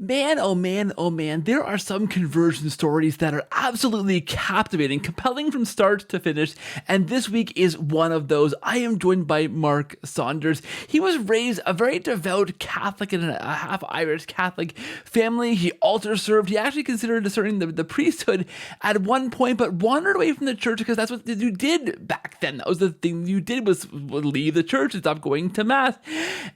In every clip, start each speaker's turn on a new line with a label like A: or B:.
A: Man, oh man, oh man, there are some conversion stories that are absolutely captivating, compelling from start to finish, and this week is one of those. I am joined by Mark Saunders. He was raised a very devout Catholic in a half Irish Catholic family. He altar served. He actually considered discerning the priesthood at one point, but wandered away from the church because that's what you did back then. That was the thing you did, was leave the church and stop going to mass,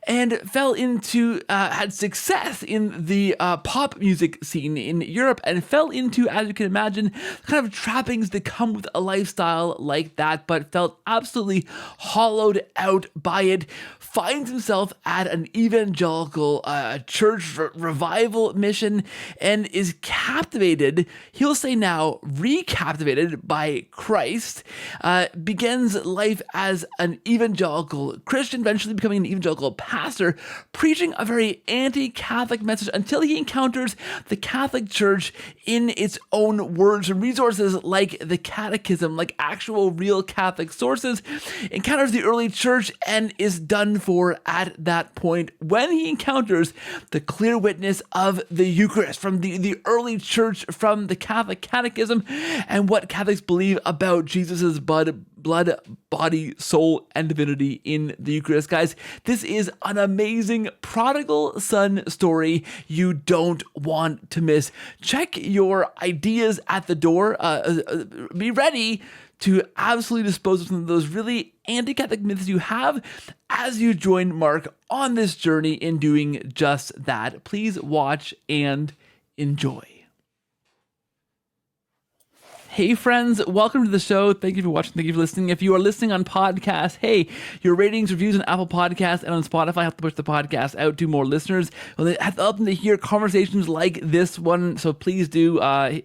A: and fell into, had success in the pop music scene in Europe, and fell into, as you can imagine, kind of trappings that come with a lifestyle like that, but felt absolutely hollowed out by it. Finds himself at an evangelical church revival mission and is captivated, he'll say now, recaptivated by Christ. Begins life as an evangelical Christian, eventually becoming an evangelical pastor, preaching a very anti-Catholic message until he encounters the Catholic Church in its own words and resources like the Catechism, like actual real Catholic sources, encounters the early church and is done for at that point when he encounters the clear witness of the Eucharist from the early church, from the Catholic Catechism, and what Catholics believe about Jesus' blood, body, soul, and divinity in the Eucharist. Guys, this is an amazing prodigal son story you don't want to miss. Check your ideas at the door. Be ready to absolutely dispose of some of those really anti-Catholic myths you have as you join Mark on this journey in doing just that. Please watch and enjoy. Hey friends, welcome to the show. Thank you for watching. Thank you for listening. If you are listening on podcast, hey, your ratings, reviews on Apple Podcasts and on Spotify help to push the podcast out to more listeners. Well, they have to help them to hear conversations like this one. So please do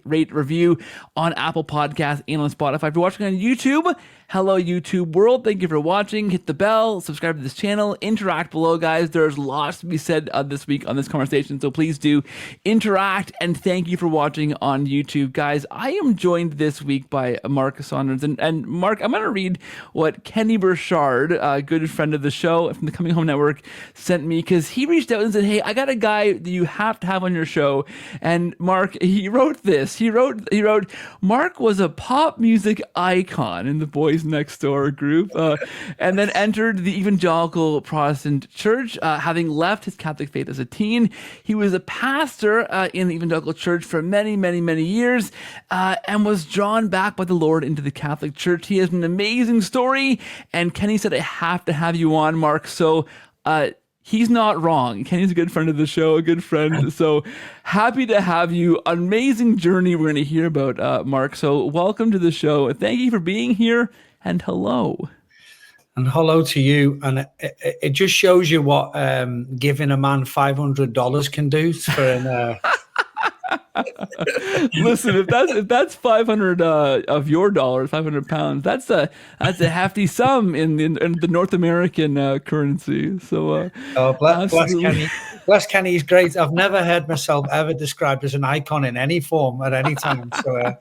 A: rate, review on Apple Podcasts and on Spotify. If you're watching on YouTube, hello YouTube world. Thank you for watching. Hit the bell, subscribe to this channel, interact below, guys. There's lots to be said this week on this conversation. So please do interact, and thank you for watching on YouTube. Guys, I am joined this week by Mark Saunders. And Mark, I'm going to read what Kenny Burchard, a good friend of the show from the Coming Home Network, sent me, because he reached out and said, hey, I got a guy that you have to have on your show. And Mark, he wrote this. He wrote, Mark was a pop music icon in the Boys Next Door group, and then entered the Evangelical Protestant Church, having left his Catholic faith as a teen. He was a pastor in the Evangelical Church for many, many, many years, and was drawn back by the Lord into the Catholic Church. He has an amazing story, and Kenny said, I have to have you on, Mark. So he's not wrong. Kenny's a good friend of the show, a good friend. So happy to have you. Amazing journey we're going to hear about, Mark. So welcome to the show. Thank you for being here, and hello.
B: And hello to you. And it just shows you what giving a man $500 can do for an...
A: Listen, if that's 500 of your dollars, 500 pounds, that's a hefty sum in the North American currency. So,
B: bless Kenny. Bless Kenny, he's great. I've never heard myself ever described as an icon in any form at any time. So,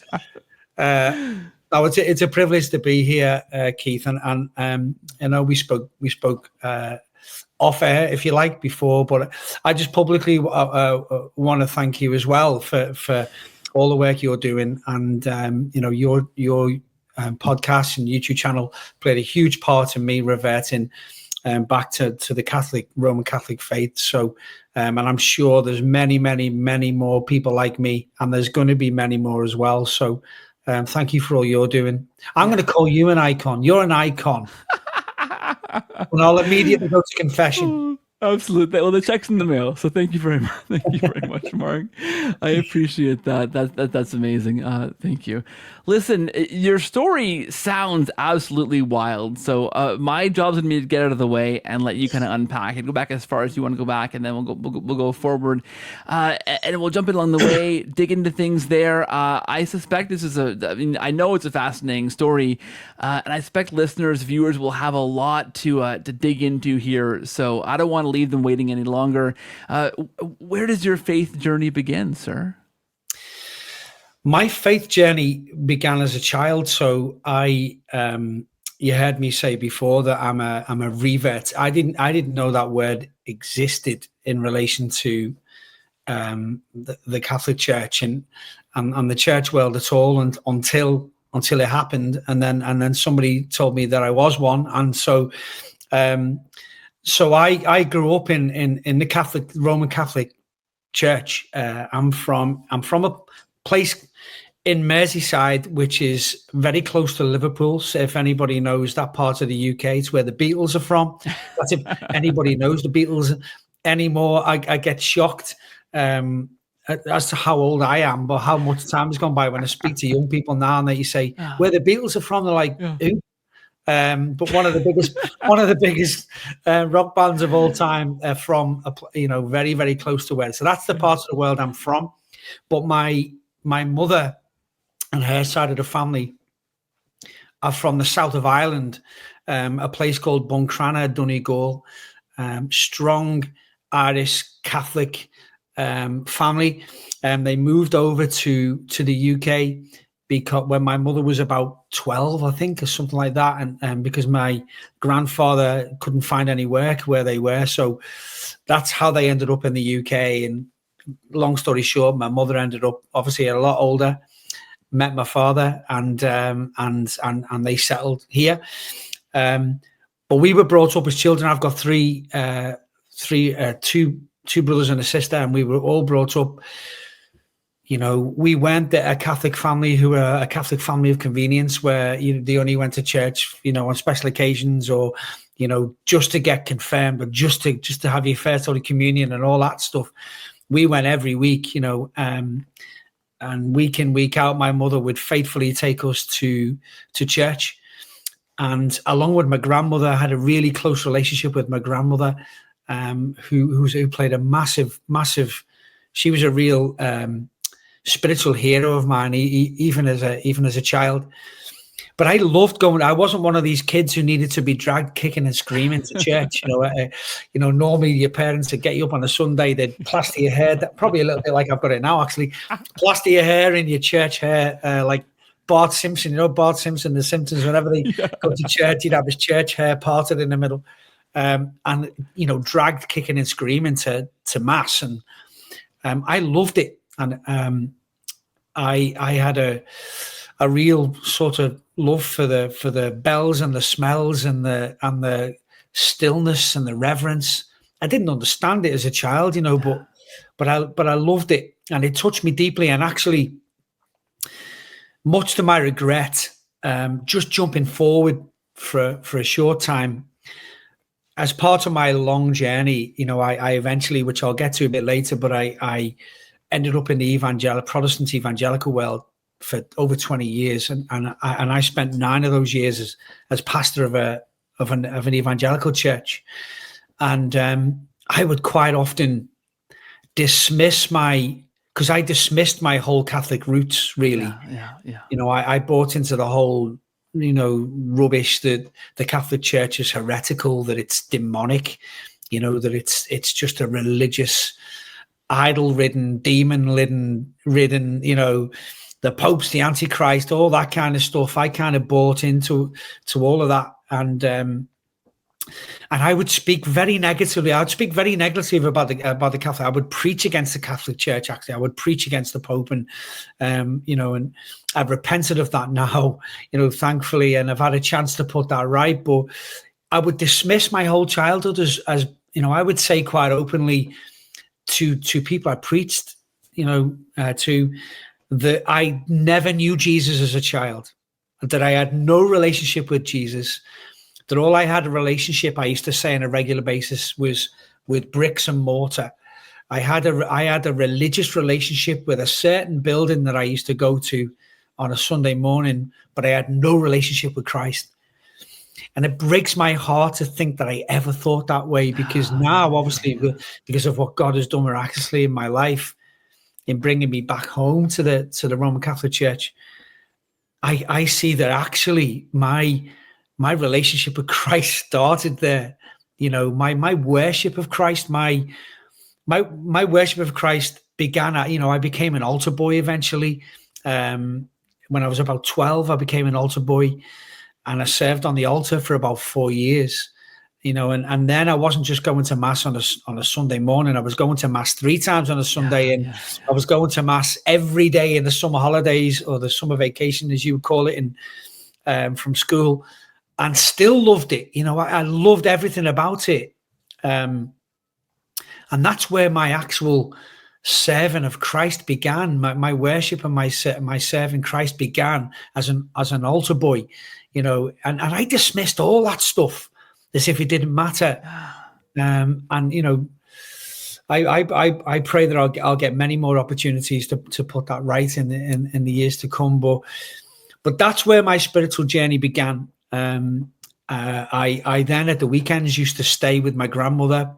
B: it's a privilege to be here, Keith. And you know, we spoke. Off air, if you like, before, but I just publicly want to thank you as well for all the work you're doing, and you know, your podcast and YouTube channel played a huge part in me reverting back to the Roman Catholic faith. So, and I'm sure there's many more people like me, and there's going to be many more as well. So, thank you for all you're doing. I'm going to call you an icon. You're an icon. And I'll immediately go to confession.
A: Absolutely. Well, the check's in the mail. So thank you very much. Thank you very much, Mark. I appreciate that. That's amazing. Thank you. Listen, your story sounds absolutely wild. So my job's gonna be to get out of the way and let you kind of unpack it. Go back as far as you want to go back, and then we'll go forward, and we'll jump in along the way, dig into things there. I suspect this is I know it's a fascinating story, and I expect listeners, viewers will have a lot to dig into here. So I don't want to leave them waiting any longer. Where does your faith journey begin, sir?
B: My faith journey began as a child. So you heard me say before that I'm a revert. I didn't know that word existed in relation to the Catholic Church and the church world at all, and until it happened, and then somebody told me that I was one, and so I grew up in the Roman Catholic Church. I'm from a place in Merseyside, which is very close to Liverpool. So if anybody knows that part of the UK, it's where the Beatles are from. That's if anybody knows the Beatles anymore. I get shocked as to how old I am, but how much time has gone by when I speak to young people now, and that you say where the Beatles are from, they're like, who? But one of the biggest rock bands of all time from very, very close to where. So that's the part of the world I'm from. But my mother and her side of the family are from the south of Ireland, a place called Buncrana, Donegal. Strong Irish Catholic family. They moved over to the UK because when my mother was about 12, I think, or something like that, and because my grandfather couldn't find any work where they were, so that's how they ended up in the UK. And long story short, my mother ended up obviously a lot older, met my father, and they settled here. But we were brought up as children. I've got two brothers and a sister, and we were all brought up. We weren't a Catholic family who were a Catholic family of convenience, where they only went to church, on special occasions, or just to get confirmed, or just to have your first Holy Communion and all that stuff. We went every week, and week in, week out, my mother would faithfully take us to church. And along with my grandmother, I had a really close relationship with my grandmother, who played a massive. She was a real spiritual hero of mine, even as a child. But I loved going. I wasn't one of these kids who needed to be dragged kicking and screaming to church. Normally your parents would get you up on a Sunday, they'd plaster your hair, probably a little bit like I've got it now, actually, plaster your hair in your church hair, like Bart Simpson. Bart Simpson, The Simpsons, whenever they go to church, he'd have his church hair parted in the middle, and dragged kicking and screaming to mass. And I loved it. And I had a real sort of love for the bells and the smells and the stillness and the reverence. I didn't understand it as a child, but I loved it, and it touched me deeply. And actually, much to my regret, just jumping forward for a short time, as part of my long journey, I eventually, which I'll get to a bit later, but I ended up in the Protestant evangelical world for over 20 years, and I spent 9 of those years as pastor of an evangelical church. And I would quite often dismissed my whole Catholic roots, really. Yeah. I bought into the whole rubbish that the Catholic Church is heretical, that it's demonic, that it's just a religious, idol-ridden, demon-ridden, the Pope's the Antichrist, all that kind of stuff. I kind of bought into all of that, and I would speak very negatively. I would speak very negatively about the Catholic. I would preach against the Catholic Church. Actually, I would preach against the Pope, and and I've repented of that now, thankfully, and I've had a chance to put that right. But I would dismiss my whole childhood as I would say quite openly to people I preached, to that I never knew Jesus as a child, that I had no relationship with Jesus, that all I had a relationship, I used to say on a regular basis, was with bricks and mortar. I had a religious relationship with a certain building that I used to go to on a Sunday morning, but I had no relationship with Christ. And it breaks my heart to think that I ever thought that way, because now, obviously, because of what God has done miraculously in my life, in bringing me back home to the Roman Catholic Church, I see that actually my relationship with Christ started there. My worship of Christ, my worship of Christ began at, I became an altar boy eventually. When I was about 12, I became an altar boy, and I served on the altar for about 4 years. and then I wasn't just going to mass on a Sunday morning. I was going to mass 3 times on a Sunday, and I was going to mass every day in the summer holidays, or the summer vacation, as you would call it, from school, and still loved it. I loved everything about it, and that's where my actual serving of Christ began. My worship and my serving Christ began as an altar boy, and I dismissed all that stuff as if it didn't matter. And I pray that I'll get many more opportunities to put that right in the years to come. But that's where my spiritual journey began. I then at the weekends used to stay with my grandmother.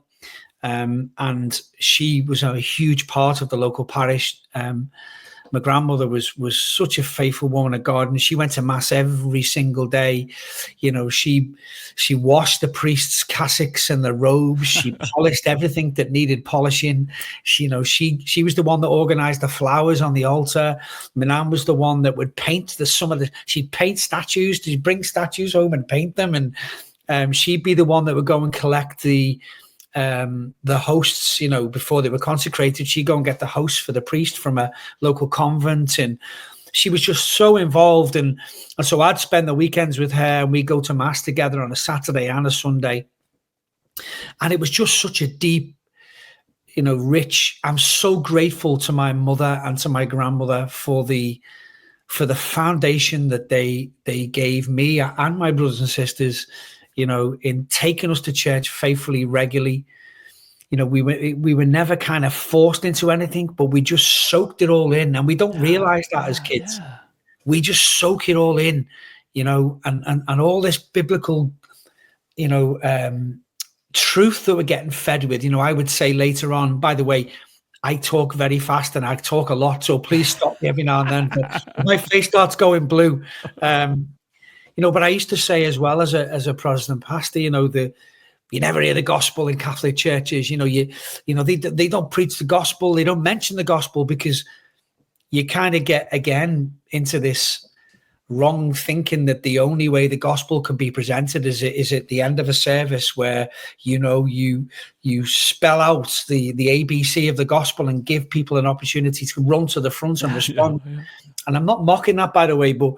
B: And she was a huge part of the local parish. My grandmother was such a faithful woman of God, and she went to mass every single day. She washed the priests' cassocks and the robes. She polished everything that needed polishing. She was the one that organized the flowers on the altar. My nan was the one that would paint she'd paint statues. She'd bring statues home and paint them, and she'd be the one that would go and collect the hosts, before they were consecrated. She'd go and get the hosts for the priest from a local convent, and she was just so involved. And so I'd spend the weekends with her, and we'd go to mass together on a Saturday and a Sunday. And it was just such a deep, rich. I'm so grateful to my mother and to my grandmother for the foundation that they gave me and my brothers and sisters, in taking us to church faithfully, regularly. We were never kind of forced into anything, but we just soaked it all in. And we don't realize that as kids. Yeah. We just soak it all in, and all this biblical, truth that we're getting fed with. I would say later on, by the way, I talk very fast and I talk a lot, so please stop me every now and then. But my face starts going blue. But I used to say as well, as a Protestant pastor, you never hear the gospel in Catholic churches. They don't preach the gospel. They don't mention the gospel, because you kind of get again into this wrong thinking that the only way the gospel can be presented is at the end of a service, where you spell out the ABC of the gospel and give people an opportunity to run to the front and respond. Yeah. And I'm not mocking that, by the way, but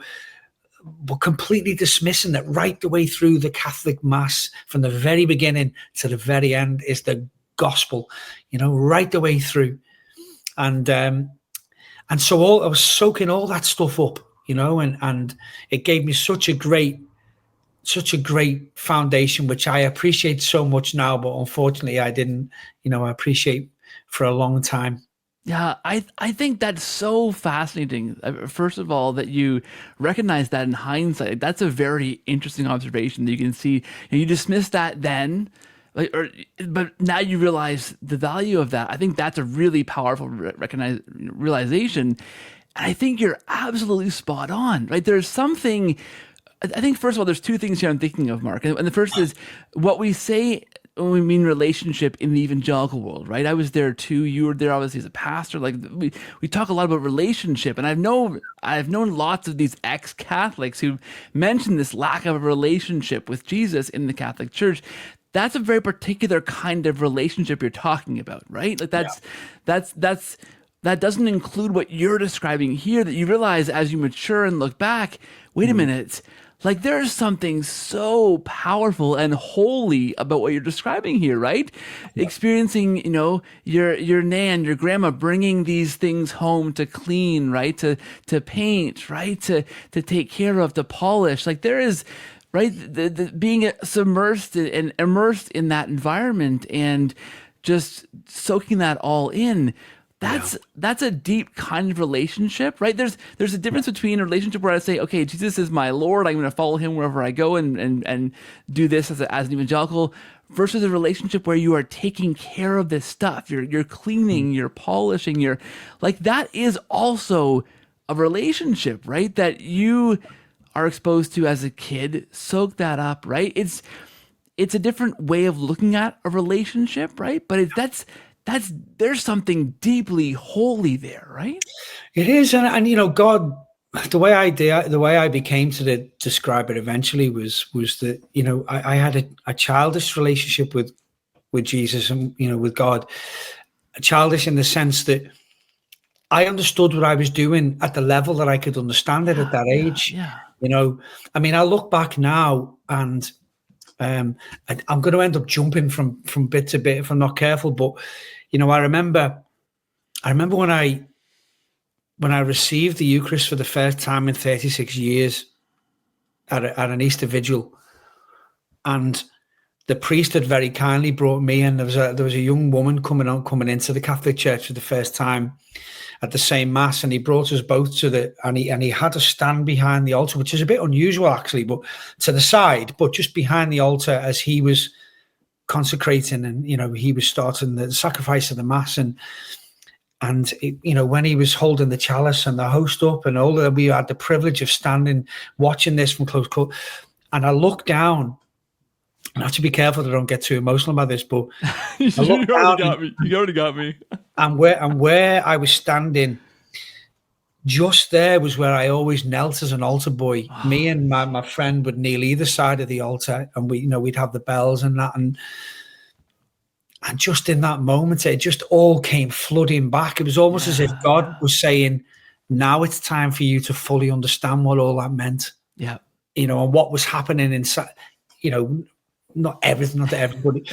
B: completely dismissing that right the way through the Catholic Mass, from the very beginning to the very end, is the gospel, right the way through. And so I was soaking all that stuff up, and it gave me such a great foundation, which I appreciate so much now, but unfortunately I didn't, appreciate for a long time.
A: Yeah, I think that's so fascinating. First of all, that you recognize that in hindsight. That's a very interesting observation that you can see. You dismiss that then, but now you realize the value of that. I think that's a really powerful realization. And I think you're absolutely spot on, right? There's something, I think, first of all, there's 2 things here I'm thinking of, Mark. And the first is what we say when we mean relationship in the evangelical world, right? I was there too. You were there, obviously, as a pastor. Like we talk a lot about relationship, and I've known lots of these ex-Catholics who mentioned this lack of a relationship with Jesus in the Catholic Church. That's a very particular kind of relationship you're talking about, right? Like that doesn't include what you're describing here. That you realize as you mature and look back, wait a minute. Like there's something so powerful and holy about what you're describing here, right? Yeah. Experiencing, your nan, your grandma bringing these things home to clean, right? To paint, right? To take care of, to polish. Like there is, right? The being submersed and immersed in that environment and just soaking that all in. That's a deep kind of relationship, right? There's a difference between a relationship where I say, okay, Jesus is my Lord, I'm going to follow him wherever I go and do this as an evangelical, versus a relationship where you are taking care of this stuff. You're cleaning, you're polishing, that is also a relationship, right? That you are exposed to as a kid. Soak that up, right? It's a different way of looking at a relationship, right? But there's something deeply holy there, right?
B: It is, and God the way I became to describe it eventually was that, you know, I had a childish relationship with Jesus and, you know, with God. Childish in the sense that I understood what I was doing at the level that I could understand it at that age.
A: Yeah.
B: You know, I mean, I look back now and I'm going to end up jumping from bit to bit if I'm not careful. But, you know, I remember when I received the Eucharist for the first time in 36 years at an Easter vigil, and the priest had very kindly brought me in. There was a young woman coming into the Catholic Church for the first time at the same mass, and he brought us both and he had to stand behind the altar, which is a bit unusual actually, but to the side, but just behind the altar as he was consecrating, and, you know, he was starting the sacrifice of the mass, and it, you know, when he was holding the chalice and the host up and all that, we had the privilege of standing watching this from close, and I looked down. I have to be careful that I don't get too emotional about this, but
A: You already got me.
B: And where I was standing, just there was where I always knelt as an altar boy. Me and my friend would kneel either side of the altar, and we'd have the bells and that, and just in that moment, it just all came flooding back. It was almost as if God was saying, "Now it's time for you to fully understand what all that meant."
A: Yeah,
B: you know, and what was happening inside. You know, not everything, not to everybody,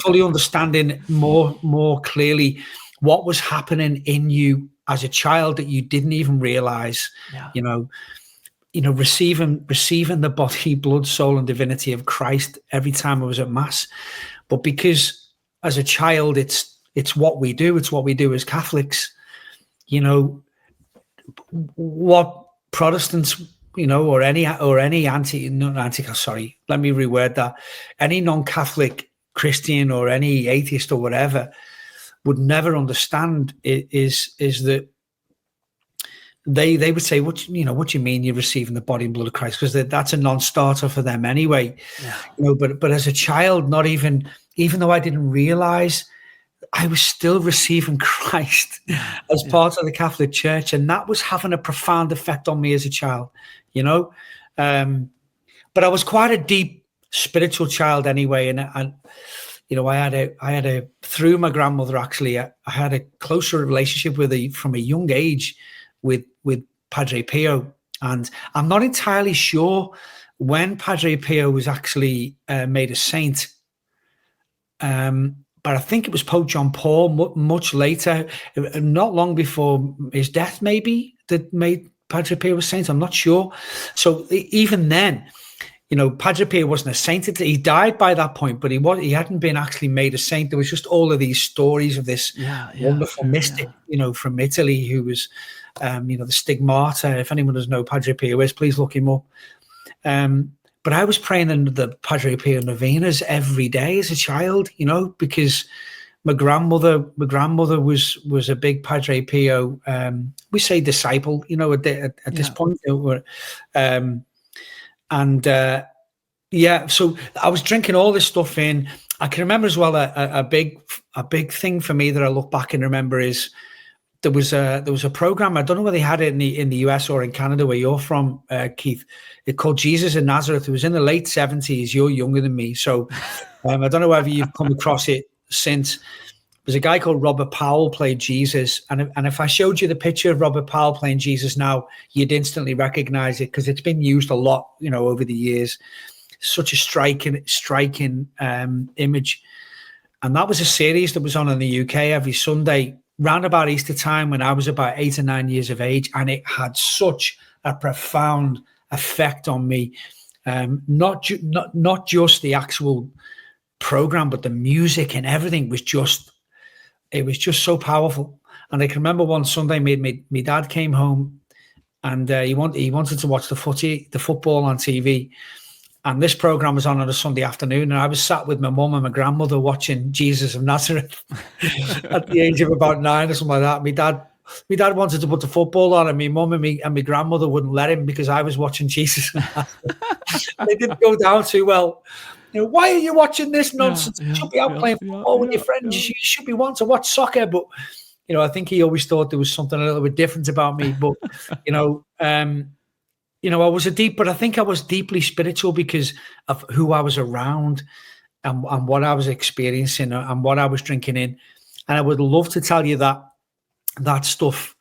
B: fully understanding more clearly what was happening in you as a child that you didn't even realize. You know, receiving the body, blood, soul, and divinity of Christ every time I was at mass. But because as a child, it's what we do. It's what we do as Catholics. You know, what Protestants, you know, or any sorry, let me reword that. Any non-Catholic Christian or any atheist or whatever would never understand is that they would say, what do you mean you're receiving the body and blood of Christ? Because that's a non-starter for them anyway. You know, but as a child, not even though I didn't realize, I was still receiving Christ as part of the Catholic Church, and that was having a profound effect on me as a child, you know. But I was quite a deep spiritual child anyway, and you know, I had a through my grandmother actually, I had a closer relationship from a young age with Padre Pio, and I'm not entirely sure when Padre Pio was actually made a saint. But I think it was Pope John Paul much later, not long before his death, maybe, that made Padre Pio a saint. I'm not sure. So even then, you know, Padre Pio wasn't a saint. He died by that point, but he hadn't been actually made a saint. There was just all of these stories of this wonderful mystic, you know, from Italy who was, you know, the stigmata. If anyone doesn't know Padre Pio is, please look him up. But I was praying in the Padre Pio novenas every day as a child, you know, because my grandmother was a big Padre Pio, we say disciple, you know, at this point. So I was drinking all this stuff in. I can remember as well a big thing for me that I look back and remember is there was a program. I don't know whether they had it in the US or in Canada where you're from, Keith. It called Jesus in Nazareth. It was in the late 70s. You're younger than me, so I don't know whether you've come across it since. There's a guy called Robert Powell played Jesus, and if I showed you the picture of Robert Powell playing Jesus now, you'd instantly recognize it because it's been used a lot, you know, over the years. Such a striking image, and that was a series that was on in the UK every Sunday round about Easter time when I was about 8 or 9 years of age, and it had such a profound effect on me. Not just the actual program, but the music and everything was just so powerful. And I can remember one Sunday, my dad came home, and he wanted to watch the football on TV. And this program was on a Sunday afternoon, and I was sat with my mum and my grandmother watching Jesus of Nazareth at the age of about 9 or something like that. My dad wanted to put the football on, and my mum and my grandmother wouldn't let him because I was watching Jesus of Nazareth. They didn't go down too well. You know, why are you watching this nonsense? You should be out playing football with your friends. You should be wanting to watch soccer. But I think he always thought there was something a little bit different about me. But I think I was deeply spiritual because of who I was around and what I was experiencing and what I was drinking in. And I would love to tell you that stuff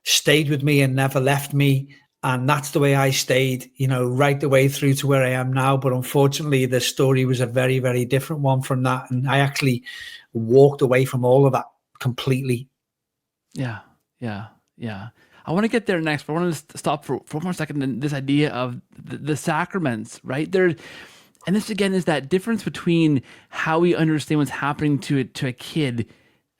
B: stayed with me and never left me. And that's the way I stayed, right the way through to where I am now. But unfortunately, the story was a very, very different one from that. And I actually walked away from all of that completely.
A: Yeah. I want to get there next, but I want to stop for one more second in this idea of the sacraments, right? And this again is that difference between how we understand what's happening to a kid,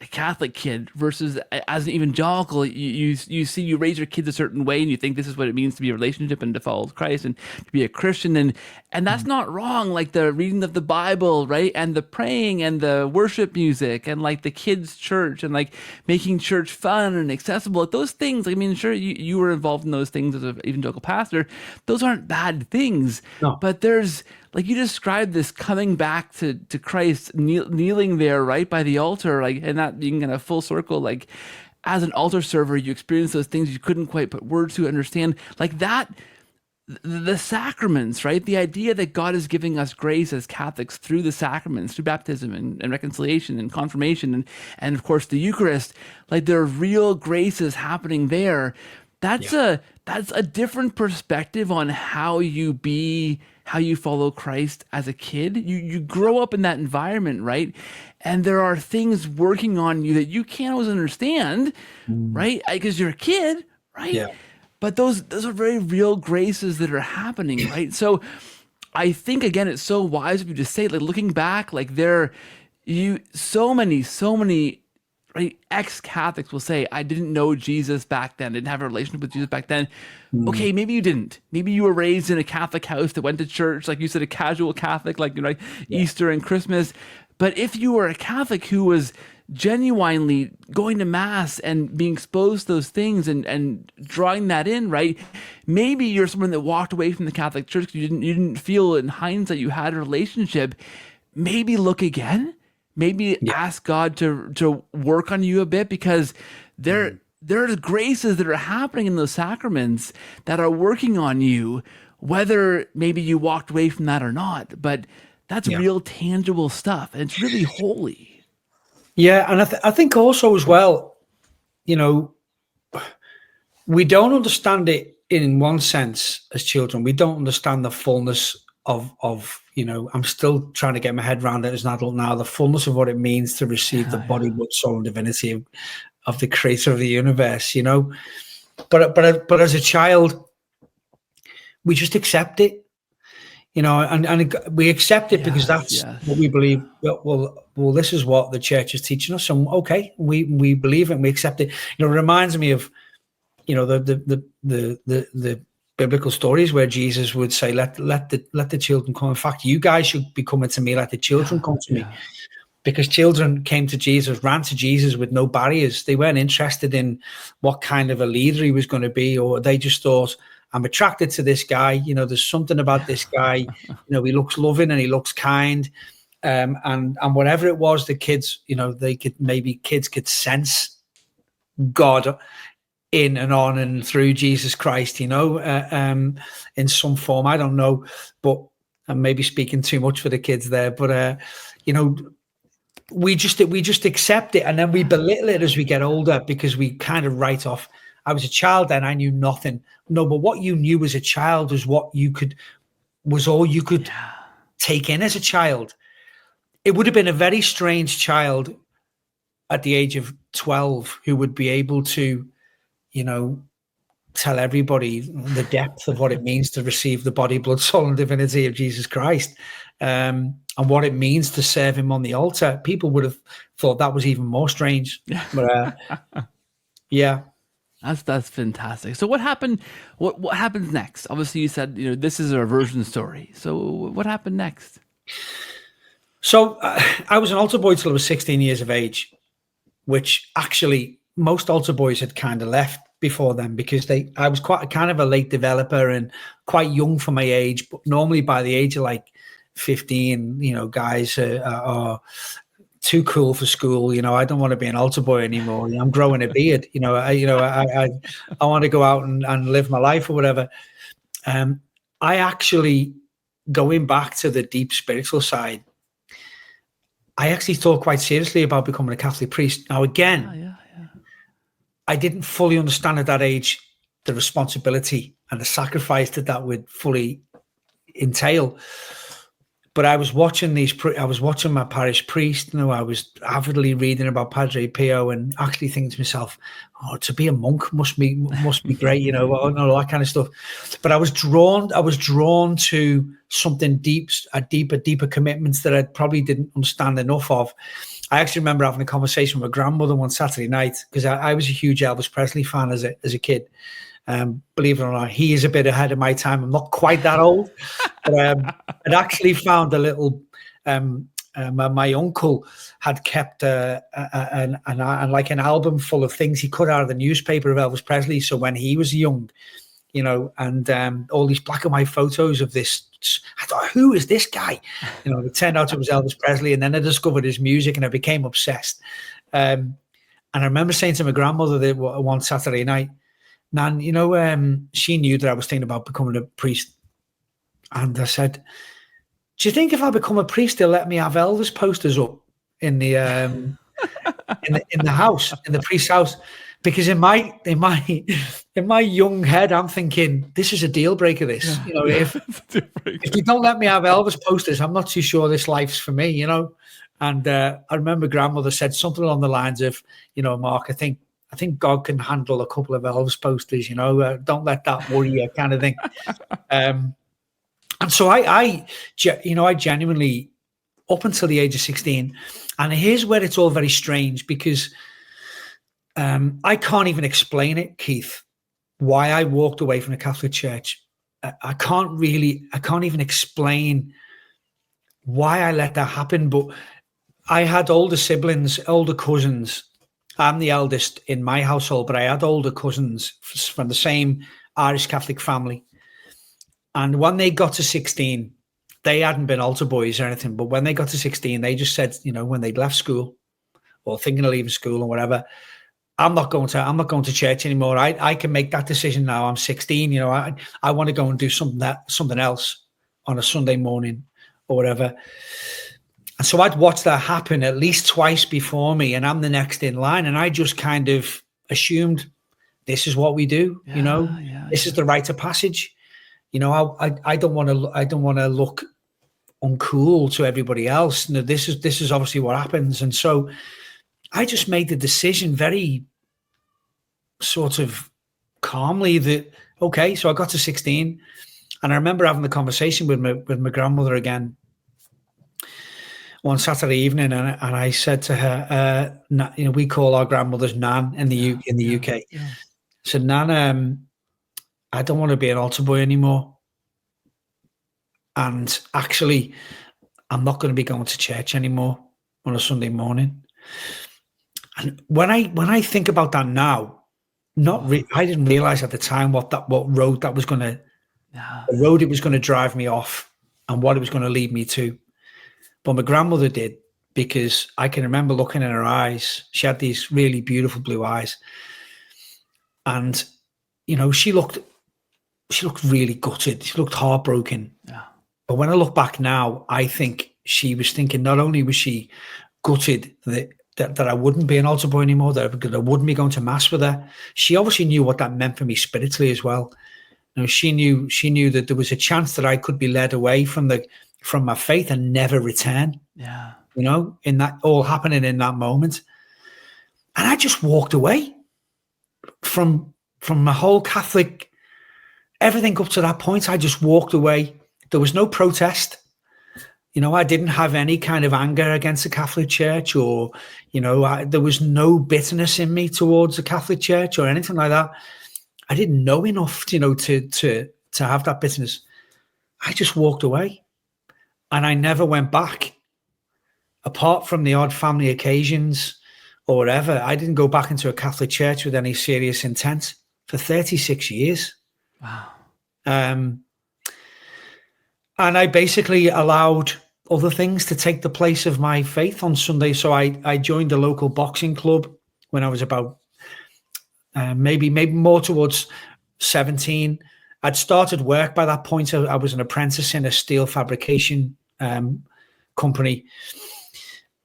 A: a Catholic kid, versus as an evangelical, you see, you raise your kids a certain way and you think this is what it means to be a relationship and to follow Christ and to be a Christian. And that's not wrong. Like the reading of the Bible, right? And the praying and the worship music and like the kids' church and like making church fun and accessible. Like those things, I mean, sure, you were involved in those things as an evangelical pastor. Those aren't bad things.
B: No.
A: But there's, like you described, this coming back to Christ, kneeling there right by the altar, like, and that being in a full circle, like as an altar server, you experience those things you couldn't quite put words to understand, like that. The sacraments, right? The idea that God is giving us grace as Catholics through the sacraments, through baptism and reconciliation and confirmation and of course the Eucharist, like there are real graces happening there. That's a different perspective on how you follow Christ as a kid. You grow up in that environment, right? And there are things working on you that you can't always understand, right? Because you're a kid, right? Yeah. But those are very real graces that are happening, right? So I think, again, it's so wise of you to say, like, looking back, like so many right, ex-Catholics will say, I didn't know Jesus back then, didn't have a relationship with Jesus back then. Okay, maybe you didn't. Maybe you were raised in a Catholic house that went to church, like you said, a casual Catholic, like, Easter and Christmas. But if you were a Catholic who was genuinely going to mass and being exposed to those things and drawing that in, right? Maybe you're someone that walked away from the Catholic Church because you didn't feel in hindsight you had a relationship. Maybe look again. Maybe ask God to work on you a bit, because there are graces that are happening in those sacraments that are working on you, whether maybe you walked away from that or not. But that's real tangible stuff, and it's really holy.
B: Yeah, and I think also as well, we don't understand it in one sense as children. We don't understand the fullness of I'm still trying to get my head around it as an adult now, the fullness of what it means to receive the body, blood, soul, and divinity of the creator of the universe, But as a child, we just accept it. And we accept it because that's what we believe. Well, this is what the church is teaching us, and okay, we believe it and we accept it. It reminds me of, the biblical stories where Jesus would say, "Let the children come. In fact, you guys should be coming to me. Let the children come to me." Because children came to Jesus, ran to Jesus with no barriers. They weren't interested in what kind of a leader he was going to be, or they just thought, I'm attracted to this guy. There's something about this guy. He looks loving and he looks kind. And whatever it was, the kids, kids could sense God in and on and through Jesus Christ, in some form. I don't know, but I'm maybe speaking too much for the kids there. But, we just accept it, and then we belittle it as we get older, because we kind of write off, I was a child then, I knew nothing. No, but what you knew as a child was all you could take in as a child. It would have been a very strange child at the age of 12 who would be able to, tell everybody the depth of what it means to receive the body, blood, soul, and divinity of Jesus Christ, and what it means to serve him on the altar. People would have thought that was even more strange. But yeah.
A: That's fantastic. So what happened? What happens next? Obviously, you said this is a reversion story. So what happened next?
B: So I was an altar boy till I was 16 years of age, which actually most altar boys had kind of left before then, because I was quite kind of a late developer and quite young for my age. But normally by the age of like 15, guys are too cool for school. I don't want to be an altar boy anymore. I'm growing a beard. I want to go out and live my life or whatever. I actually, going back to the deep spiritual side, I actually thought quite seriously about becoming a Catholic priest. Now, again, I didn't fully understand at that age the responsibility and the sacrifice that would fully entail. But I was watching my parish priest. I was avidly reading about Padre Pio and actually thinking to myself, "Oh, to be a monk must be great," all that kind of stuff. But I was drawn to something deeper commitments that I probably didn't understand enough of. I actually remember having a conversation with my grandmother one Saturday night, because I was a huge Elvis Presley fan as a kid. Believe it or not, he is a bit ahead of my time. I'm not quite that old, but I'd actually found a little. My uncle had kept an album full of things he cut out of the newspaper of Elvis Presley. So when he was young, and all these black and white photos of this, I thought, who is this guy? It turned out it was Elvis Presley, and then I discovered his music, and I became obsessed. And I remember saying to my grandmother that one Saturday night, Nan, she knew that I was thinking about becoming a priest. And I said, do you think if I become a priest, they'll let me have Elvis posters up in the in the house, in the priest's house? Because in my young head, I'm thinking, this is a deal breaker. This, if you don't let me have Elvis posters, I'm not too sure this life's for me, And I remember grandmother said something along the lines of, Mark, I think God can handle a couple of Elvis posters, don't let that worry you, kind of thing. And so I genuinely, up until the age of 16, and here's where it's all very strange, because I can't even explain it, Keith, why I walked away from the Catholic Church. I can't even explain why I let that happen. But I had older siblings, older cousins. I'm the eldest in my household, but I had older cousins from the same Irish Catholic family. And when they got to 16, they hadn't been altar boys or anything. But when they got to 16, they just said, when they'd left school or thinking of leaving school or whatever, I'm not going to church anymore. I can make that decision now. I'm 16. I want to go and do something else on a Sunday morning or whatever. And so I'd watched that happen at least twice before me, and I'm the next in line. And I just kind of assumed this is what we do. This is the rite of passage. I don't want to look uncool to everybody else. This is obviously what happens. And so I just made the decision very sort of calmly that, okay, so I got to 16, and I remember having the conversation with my grandmother again one Saturday evening, and I said to her, we call our grandmothers Nan in the UK. Yeah. I said, Nan, I don't want to be an altar boy anymore, and actually, I'm not going to be going to church anymore on a Sunday morning. And when I think about that now, I didn't realize at the time what road that was going to, the road it was going to drive me off, and what it was going to lead me to. But my grandmother did, because I can remember looking in her eyes. She had these really beautiful blue eyes, and she looked really gutted. She looked heartbroken. Yeah. But when I look back now, I think she was thinking, not only was she gutted that I wouldn't be an altar boy anymore, that I wouldn't be going to mass with her, she obviously knew what that meant for me spiritually as well. She knew that there was a chance that I could be led away from my faith and never return. Yeah. In that all happening in that moment. And I just walked away from my whole Catholic, everything up to that point. I just walked away. There was no protest. I didn't have any kind of anger against the Catholic Church, or, there was no bitterness in me towards the Catholic Church or anything like that. I didn't know enough, to have that bitterness. I just walked away, and I never went back. Apart from the odd family occasions or whatever, I didn't go back into a Catholic church with any serious intent for 36 years. Wow. And I basically allowed other things to take the place of my faith on Sunday. So I joined a local boxing club when I was about maybe more towards 17. I'd started work by that point. I was an apprentice in a steel fabrication company.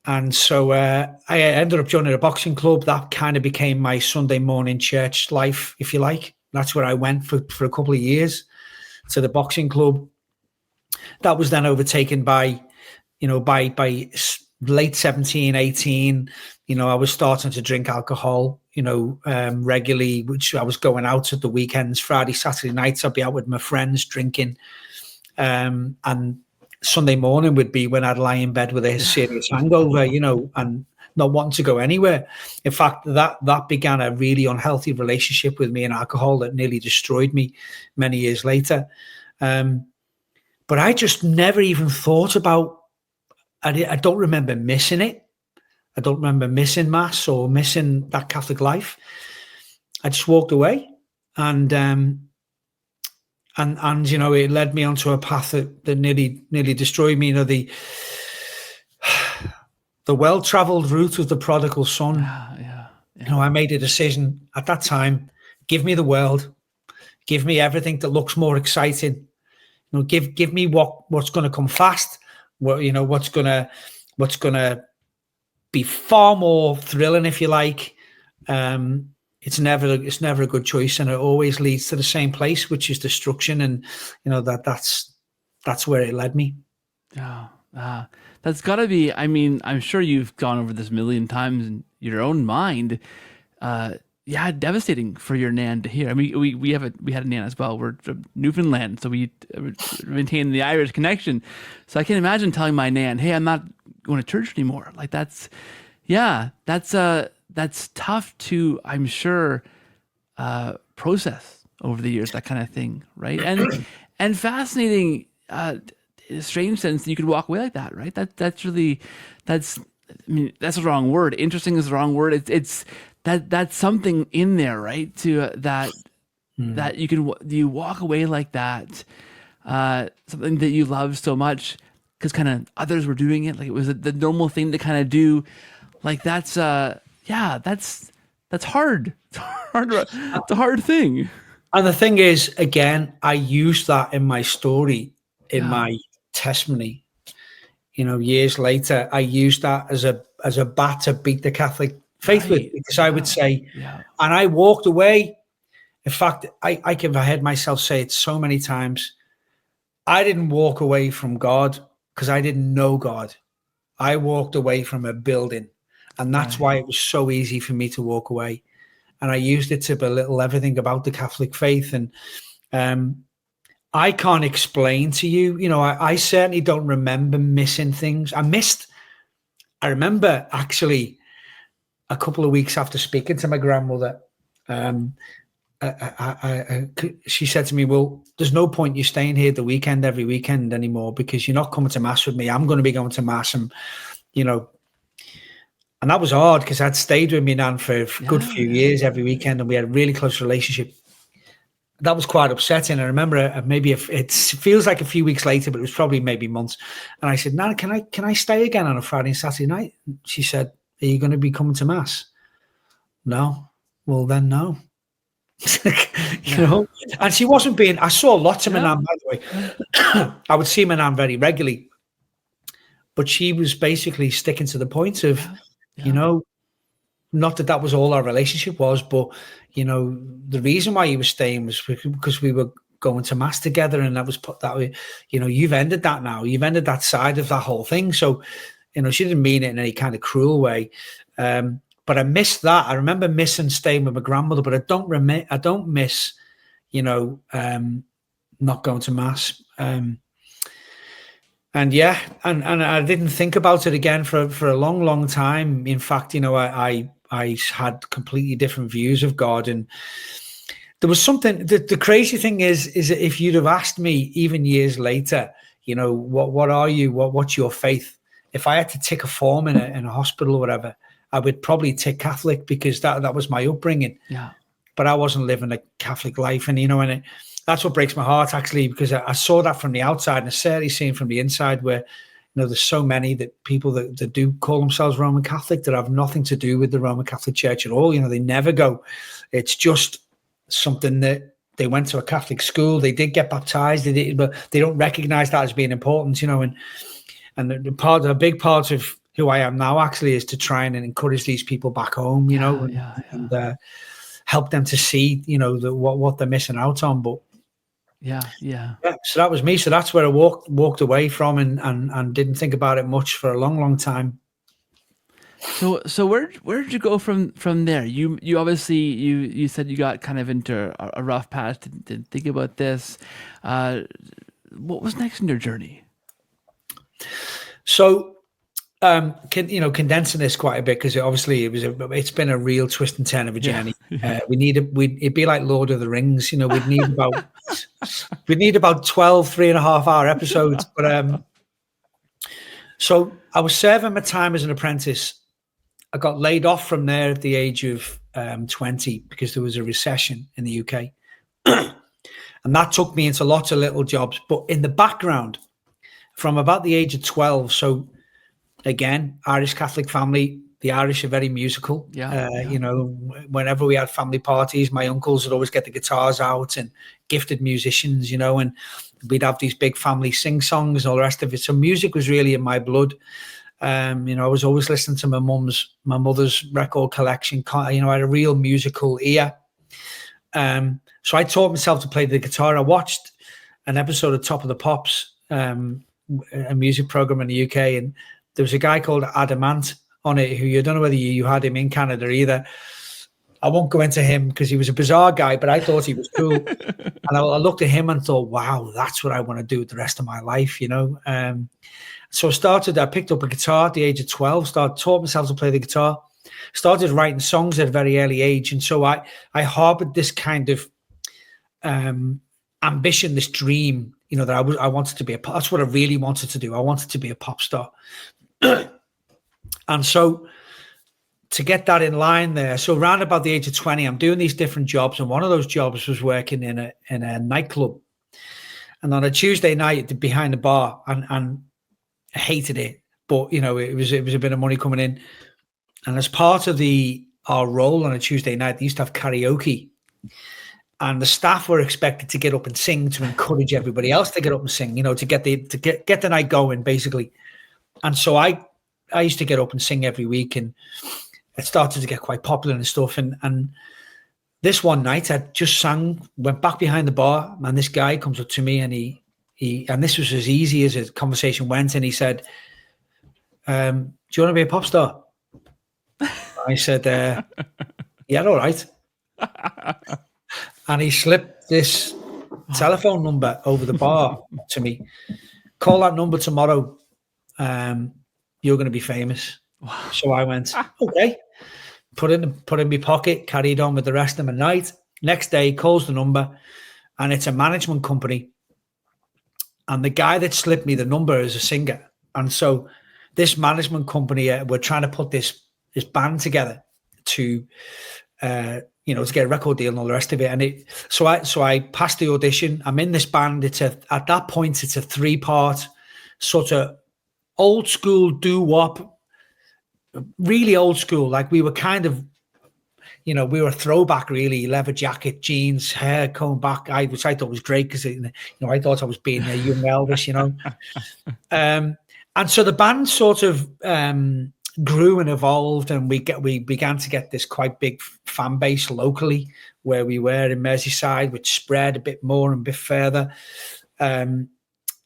B: And so I ended up joining a boxing club. That kind of became my Sunday morning church life, if you like. That's where I went for a couple of years, to the boxing club. That was then overtaken by late 17, 18, I was starting to drink alcohol, regularly, which I was going out at the weekends, Friday, Saturday nights. I'd be out with my friends drinking. And Sunday morning would be when I'd lie in bed with a serious hangover, and not wanting to go anywhere. In fact, that began a really unhealthy relationship with me and alcohol that nearly destroyed me many years later. But I just never even thought about, I don't remember missing it. I don't remember missing Mass or missing that Catholic life. I just walked away, and it led me onto a path that nearly destroyed me. The well-traveled route of the prodigal son.
A: Yeah.
B: I made a decision at that time: give me the world, give me everything that looks more exciting. Give me what's going to come fast. What's going to be far more thrilling, if you like. It's never a good choice, and it always leads to the same place, which is destruction. And that's where it led me.
A: Yeah, that's got to be. I mean, I'm sure you've gone over this a million times in your own mind. Devastating for your nan to hear. I mean, we had a nan as well. We're from Newfoundland, so we maintain the Irish connection. So I can imagine telling my nan, "Hey, I'm not going to church anymore." Like that's tough to, I'm sure, process over the years, that kind of thing, right? And fascinating, strange sense that you could walk away like that, right? That's the wrong word. Interesting is the wrong word. It's that's something in there, right? To that you walk away like that, something that you love so much because kind of others were doing it, like it was the normal thing to kind of do. Like that's hard. It's hard. It's a hard thing.
B: And the thing is, again, I used that in my story, in my testimony. Years later, I used that as a bat to beat the Catholic faith with, because I would say, and I walked away. In fact, I can have heard myself say it so many times. I didn't walk away from God because I didn't know God. I walked away from a building, and that's why it was so easy for me to walk away. And I used it to belittle everything about the Catholic faith. And I can't explain to you, I certainly don't remember missing things. I remember actually a couple of weeks after speaking to my grandmother, she said to me, "Well, there's no point you staying here every weekend anymore, because you're not coming to Mass with me. I'm going to be going to Mass." And, and that was hard, because I'd stayed with me nan for a good few years every weekend, and we had a really close relationship. That was quite upsetting. I remember it feels like a few weeks later, but it was probably maybe months. And I said, "Nan, can I stay again on a Friday and Saturday night?" And she said, "Are you going to be coming to Mass?" "No." "Well, then no." And she wasn't being, I saw lots of my nan, by the way. I would see my nan very regularly, but she was basically sticking to the point of, not that was all our relationship was, but, the reason why you were staying was because we were going to Mass together, and that was put that way. You've ended that now. You've ended that side of that whole thing. So, she didn't mean it in any kind of cruel way. But I missed that. I remember missing staying with my grandmother, but I don't miss, not going to Mass. And I didn't think about it again for a long, long time. In fact, I had completely different views of God, and there was something. The crazy thing is that if you'd have asked me even years later, what are you? What's your faith? If I had to tick a form in a hospital or whatever, I would probably tick Catholic, because that was my upbringing. Yeah. But I wasn't living a Catholic life, and that's what breaks my heart, actually, because I saw that from the outside, and I certainly seen from the inside where, there's so many people that do call themselves Roman Catholic that have nothing to do with the Roman Catholic Church at all. They never go. It's just something that they went to a Catholic school. They did get baptized. They did, but they don't recognize that as being important, and a big part of who I am now actually is to try and encourage these people back home, and help them to see, what they're missing out on. But
A: yeah.
B: So that was me. So that's where I walked away from, and didn't think about it much for a long, long time.
A: So where did you go from there? You obviously you said you got kind of into a rough patch. Didn't think about this. What was next in your journey?
B: So, condensing this quite a bit, because it's been a real twist and turn of a journey.
A: Yeah.
B: It'd be like Lord of the Rings. We'd need about 12 3.5 hour episodes. But so I was serving my time as an apprentice. I got laid off from there at the age of 20 because there was a recession in the UK. And that took me into lots of little jobs. But in the background, from about the age of 12, so again, Irish Catholic family, the Irish are very musical. Whenever we had family parties, my uncles would always get the guitars out, and gifted musicians, and we'd have these big family sing-songs and all the rest of it. So music was really in my blood. I was always listening to my mother's record collection. I had a real musical ear. So I taught myself to play the guitar. I watched an episode of Top of the Pops, a music program in the UK, and there was a guy called Adamant on it, who, I don't know whether you had him in Canada either. I won't go into him because he was a bizarre guy, but I thought he was cool. And I looked at him and thought, wow, that's what I want to do with the rest of my life, So I picked up a guitar at the age of 12, taught myself to play the guitar, started writing songs at a very early age. And so I harbored this kind of ambition, this dream, that I wanted to be that's what I really wanted to do. I wanted to be a pop star. And so to get that in line there, so around about the age of 20, I'm doing these different jobs. And one of those jobs was working in a nightclub. And on a Tuesday night behind the bar, and I hated it, but it was a bit of money coming in. And as part of our role on a Tuesday night, they used to have karaoke, and the staff were expected to get up and sing to encourage everybody else to get up and sing, to get the night going, basically. And so I used to get up and sing every week, and it started to get quite popular and stuff. And this one night I just sang, went back behind the bar, and this guy comes up to me, and he and this was as easy as a conversation went, and he said, do you want to be a pop star? I said, yeah, all right. And he slipped this telephone number over the bar to me. Call that number tomorrow. You're going to be famous. Wow. So I went, okay. Put in my pocket, carried on with the rest of the night. Next day, he calls the number, and it's a management company. And the guy that slipped me the number is a singer. And so this management company, we're trying to put this band together to get a record deal and all the rest of it. And so I passed the audition. I'm in this band. At that point, it's a 3-part sort of old school doo-wop, really old school. Like we were kind of, we were a throwback, really. Leather jacket, jeans, hair combed back, which I thought was great because, I thought I was being a young Elvis, And so the band sort of grew and evolved, and we began to get this quite big fan base locally where we were in Merseyside, which spread a bit more and a bit further.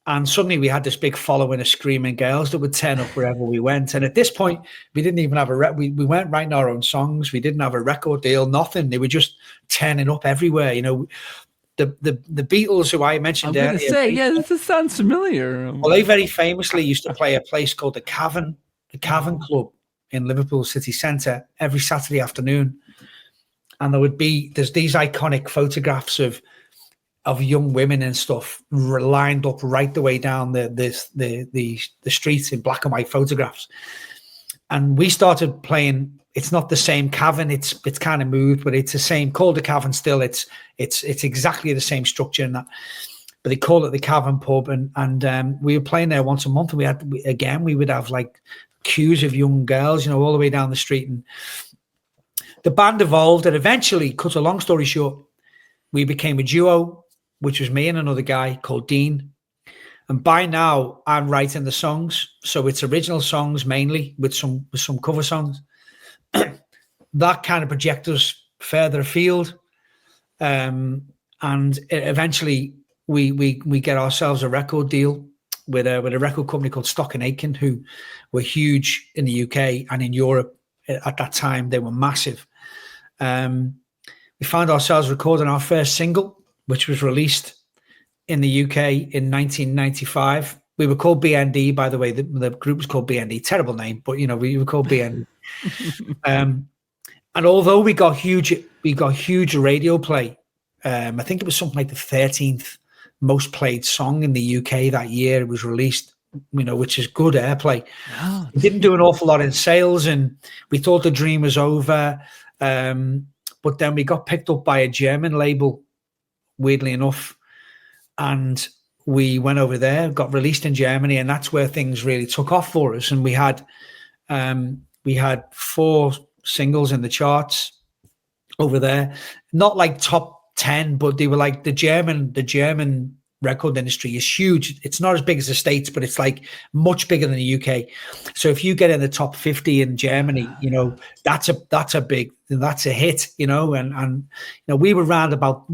B: And suddenly we had this big following of screaming girls that would turn up wherever we went. And at this point, we didn't even have we weren't writing our own songs. We didn't have a record deal, nothing. They were just turning up everywhere. The Beatles, who I mentioned earlier.
A: This sounds familiar.
B: Well, they very famously used to play a place called the Cavern Club in Liverpool city centre every Saturday afternoon. And there's these iconic photographs of young women and stuff lined up right the way down the streets in black and white photographs. And we started playing. It's not the same Cavern. It's kind of moved, but it's the same, called the Cavern still. It's exactly the same structure and that. but they call it the Cavern Pub, and we were playing there once a month, and we would have like queues of young girls, you know, all the way down the street, and the band evolved, and eventually, cut a long story short, we became a duo, which was me and another guy called Dean. And by now, I'm writing the songs, so it's original songs mainly with some cover songs. That kind of projected us further afield, and eventually we get ourselves a record deal with a record company called Stock and Aitken, who were huge in the UK and in Europe at that time. They were massive. We found ourselves recording our first single, which was released in the UK in 1995. We were called BND, by the way. The group was called BND. Terrible name, but you know, we were called BND. And although we got huge radio play, I think it was something like the 13th most played song in the UK that year. It was released, you know, which is good airplay.
A: Oh,
B: We didn't do an awful lot in sales, and we thought the dream was over. But then we got picked up by a German label, weirdly enough, and we went over there, got released in Germany, and that's where things really took off for us. And we had 4 singles in the charts over there, not like top 10, but they were like the German record industry is huge. It's not as big as the States, but it's like much bigger than the UK. So if you get in the top 50 in Germany, you know, that's a hit, you know, and you know, we were round about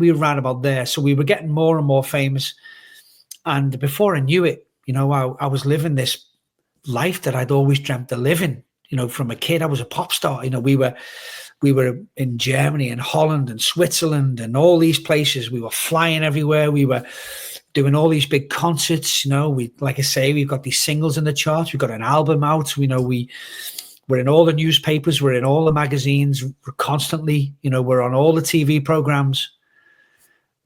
B: there. So we were getting more and more famous. And before I knew it, you know, I was living this life that I'd always dreamt of living. You know, from a kid, I was a pop star. You know, we were in Germany and Holland and Switzerland and all these places. We were flying everywhere. We were doing all these big concerts. You know, like I say, we've got these singles in the charts. We've got an album out. You know, we're in all the newspapers. We're in all the magazines. We're constantly, you know, we're on all the TV programs.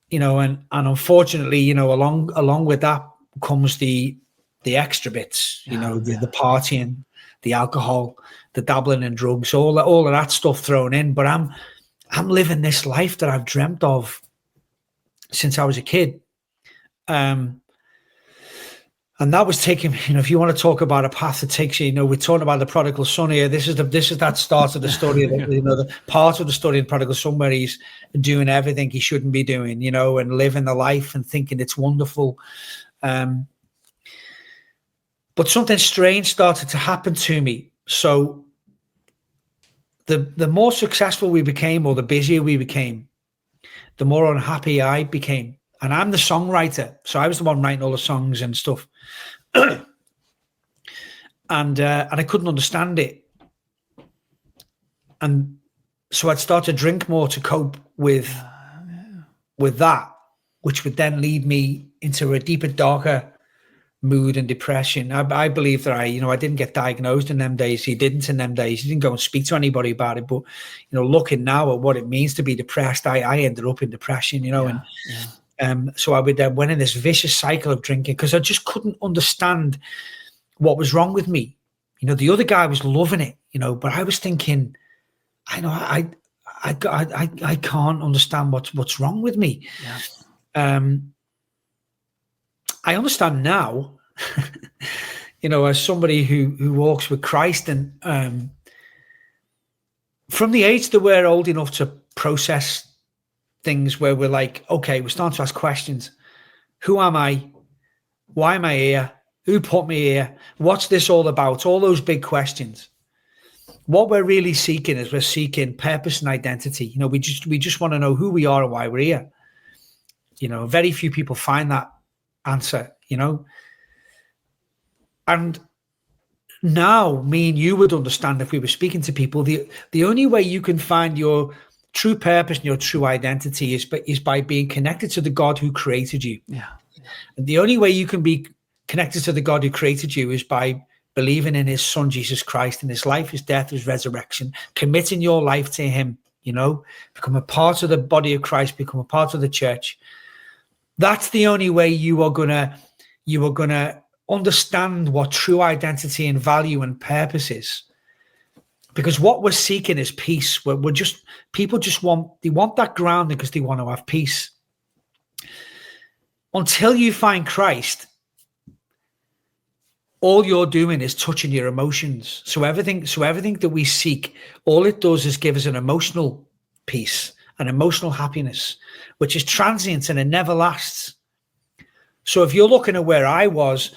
B: You know, and unfortunately, you know, along with that comes the extra bits. You know, the partying, the alcohol, the dabbling in drugs, all of that stuff thrown in. But I'm living this life that I've dreamt of since I was a kid. And that was taking, you know, if you want to talk about a path that takes you, you know, we're talking about the prodigal son here. This is that start of the story, you know, the part of the story in Prodigal Son where he's doing everything he shouldn't be doing, you know, and living the life and thinking it's wonderful. But something strange started to happen to me. So the more successful we became, or the busier we became, the more unhappy I became. And I'm the songwriter, so I was the one writing all the songs and stuff. And I couldn't understand it. And so I'd start to drink more to cope with that, which would then lead me into a deeper, darker mood and depression. I believe that I didn't get diagnosed in them days. He didn't in them days. He didn't go and speak to anybody about it. But, you know, looking now at what it means to be depressed, I ended up in depression, you know, so I would went in this vicious cycle of drinking because I just couldn't understand what was wrong with me. You know, the other guy was loving it, you know, but I was thinking, I can't understand what's wrong with me. Yeah. I understand now, you know, as somebody who walks with Christ, and from the age that we're old enough to process things where we're like, okay, we're starting to ask questions. Who am I? Why am I here? Who put me here? What's this all about? All those big questions. What we're really seeking is we're seeking purpose and identity. You know, we just want to know who we are and why we're here. You know, very few people find that answer, you know. And now me and you would understand if we were speaking to people, the only way you can find your true purpose and your true identity is by being connected to the God who created you. Yeah. And the only way you can be connected to the God who created you is by believing in his son, Jesus Christ, in his life, his death, his resurrection, committing your life to him, you know, become a part of the body of Christ, become a part of the church. That's the only way you are gonna understand what true identity and value and purpose is. Because what we're seeking is peace. People want that grounding because they want to have peace. until you find Christ, all you're doing is touching your emotions. So everything that we seek, all it does is give us an emotional peace, an emotional happiness, which is transient and it never lasts. So if you're looking at where I was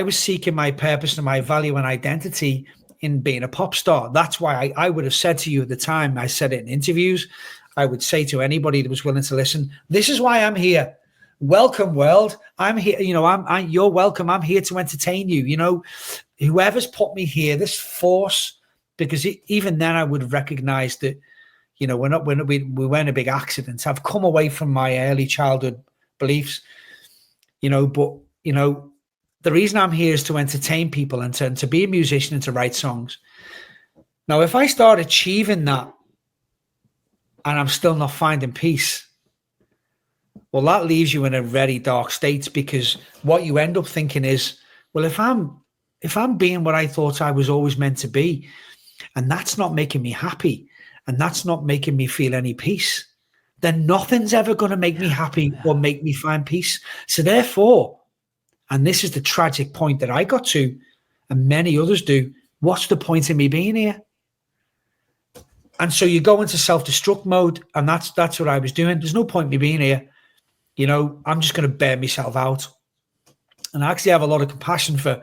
B: seeking my purpose and my value and identity in being a pop star. That's why I would have said to you at the time, I said it in interviews, I would say to anybody that was willing to listen, this is why I'm here. Welcome, world. I'm here. You know, you're welcome. I'm here to entertain you. You know, whoever's put me here, this force, because even then I would have recognized that, you know, we weren't a big accident. I've come away from my early childhood beliefs, you know, but, you know, the reason I'm here is to entertain people and to be a musician and to write songs. Now, if I start achieving that and I'm still not finding peace, well, that leaves you in a very dark state, because what you end up thinking is, well, if I'm being what I thought I was always meant to be, and that's not making me happy, and that's not making me feel any peace, then nothing's ever going to make me happy or make me find peace. So therefore, and this is the tragic point that I got to, and many others do, what's the point of me being here? And so you go into self-destruct mode, and that's what I was doing. There's no point in me being here. You know, I'm just going to burn myself out. And I actually have a lot of compassion for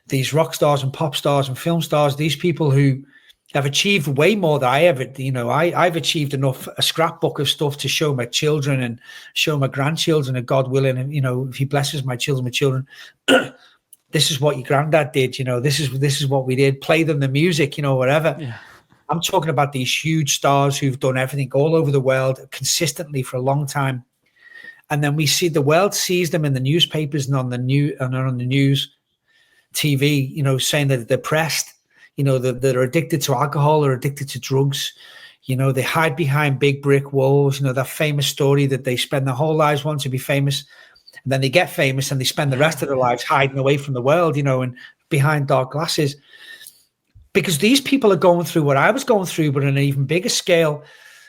B: these rock stars and pop stars and film stars, these people who have achieved way more than I ever, you know, I've achieved enough, a scrapbook of stuff to show my children and show my grandchildren, and God willing, and, you know, if he blesses my children, this is what your granddad did, you know, this is what we did, play them the music, you know, whatever. Yeah. I'm talking about these huge stars who've done everything all over the world consistently for a long time. And then we see the world sees them in the newspapers and on the news, TV, you know, saying that they're depressed, you know, that they're addicted to alcohol or addicted to drugs. You know, they hide behind big brick walls. You know, that famous story that they spend their whole lives wanting to be famous. And then they get famous and they spend the rest of their lives hiding away from the world, you know, and behind dark glasses. Because these people are going through what I was going through, but on an even bigger scale,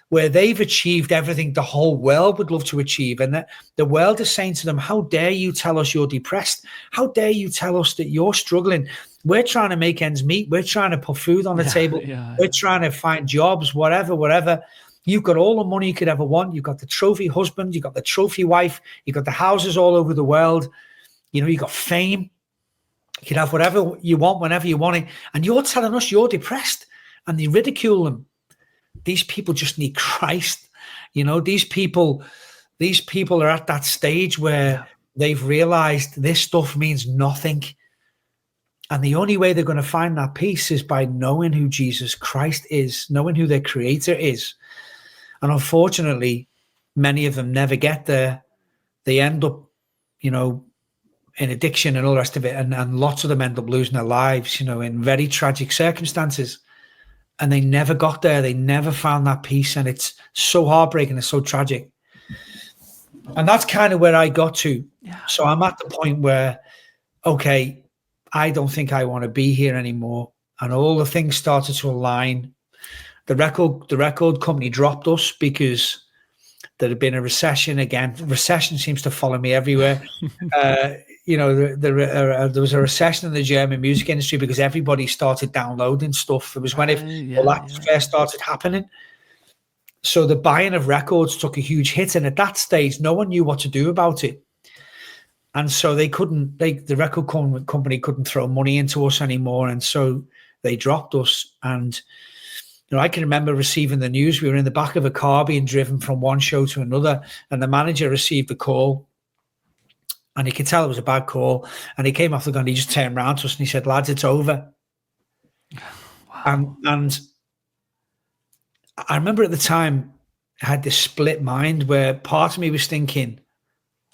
B: where they've achieved everything the whole world would love to achieve. And that the world is saying to them, how dare you tell us you're depressed? How dare you tell us that you're struggling? We're trying to make ends meet. We're trying to put food on the table. We're trying to find jobs, whatever. You've got all the money you could ever want. You've got the trophy husband. You've got the trophy wife. You've got the houses all over the world. You know, you've got fame. You can have whatever you want whenever you want it. And you're telling us you're depressed, and they ridicule them. These people just need Christ. You know, these people are at that stage where they've realized this stuff means nothing. And the only way they're going to find that peace is by knowing who Jesus Christ is, knowing who their creator is. And unfortunately, many of them never get there. They end up, you know, in addiction and all the rest of it. And lots of them end up losing their lives, you know, in very tragic circumstances. And they never got there. They never found that peace. And it's so heartbreaking. It's so tragic. And that's kind of where I got to. Yeah. So I'm at the point where, okay, I don't think I want to be here anymore. And all the things started to align. The record company dropped us because there had been a recession again. Recession seems to follow me everywhere. You know, there was a recession in the German music industry because everybody started downloading stuff. It was when that first started happening. So the buying of records took a huge hit. And at that stage, no one knew what to do about it. And so the record company couldn't throw money into us anymore. And so they dropped us. And, you know, I can remember receiving the news. We were in the back of a car being driven from one show to another. And the manager received the call. And he could tell it was a bad call. And he came off the gun. He just turned around to us and he said, lads, it's over. Wow. And I remember at the time, I had this split mind where part of me was thinking,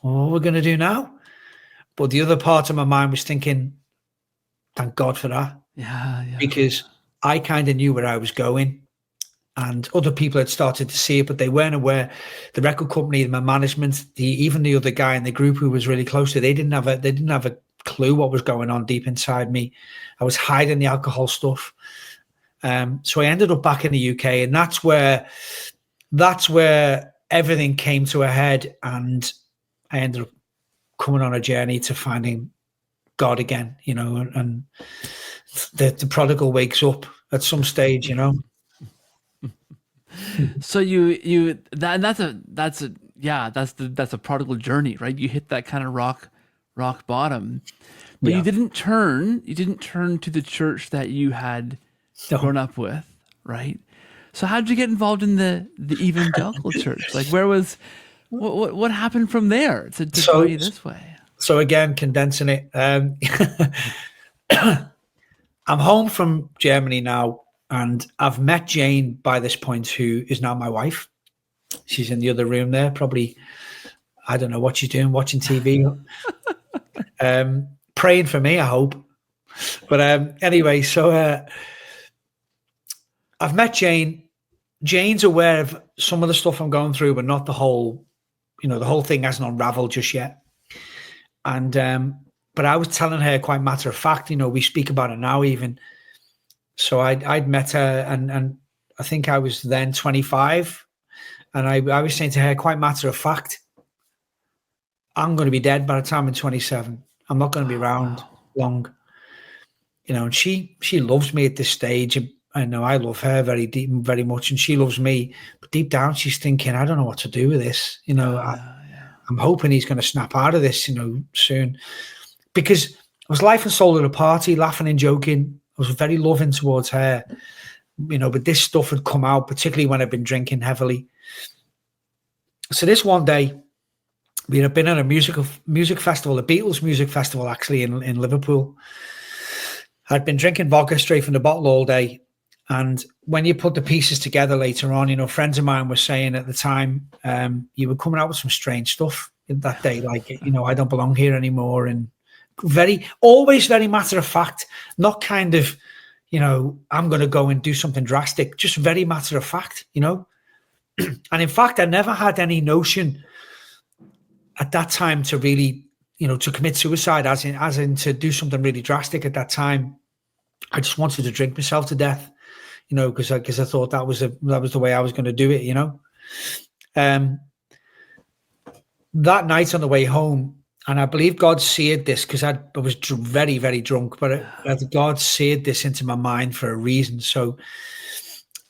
B: what are we going to do now? But the other part of my mind was thinking, thank God for that. Yeah. Because I kind of knew where I was going. And other people had started to see it, but they weren't aware. The record company, my management, even the other guy in the group who was really close to, they didn't have a clue what was going on deep inside me. I was hiding the alcohol stuff. So I ended up back in the UK, and that's where everything came to a head. And I ended up coming on a journey to finding God again, and the prodigal wakes up at some stage,
A: So that's a prodigal journey, right? You hit that kind of rock bottom, but
B: Yeah.
A: you didn't turn to the church that you had
B: No.
A: grown up with, right? So how did you get involved in the evangelical church? Like, what happened from there to draw you this way?
B: So again, condensing it, I'm home from Germany now, and I've met Jane by this point, who is now my wife. She's in the other room there, probably, I don't know what she's doing, watching TV, praying for me, I hope. But anyway, so I've met Jane. Jane's aware of some of the stuff I'm going through, but not the whole, the whole thing hasn't unraveled just yet. And but I was telling her quite matter of fact, we speak about it now even. So I'd met her, and I think I was then 25, and I was saying to her quite matter of fact, I'm going to be dead by the time I'm 27. I'm not going to be around long. And she loves me at this stage. I know I love her very deep, very much, and she loves me. But deep down, she's thinking, I don't know what to do with this. I'm hoping he's going to snap out of this, soon. Because I was life and soul at a party, laughing and joking. I was very loving towards her, but this stuff had come out, particularly when I'd been drinking heavily. So this one day, we had been at a music festival, a Beatles music festival, actually, in Liverpool. I'd been drinking vodka straight from the bottle all day. And when you put the pieces together later on, friends of mine were saying at the time, you were coming out with some strange stuff that day, like, I don't belong here anymore. And always very matter of fact, not kind of, I'm going to go and do something drastic, just very matter of fact, And in fact, I never had any notion at that time to really, to commit suicide, as in to do something really drastic at that time. I just wanted to drink myself to death, because I thought that was the way I was going to do it, That night on the way home, and I believe God seared this, because I was very, very drunk, but God seared this into my mind for a reason. So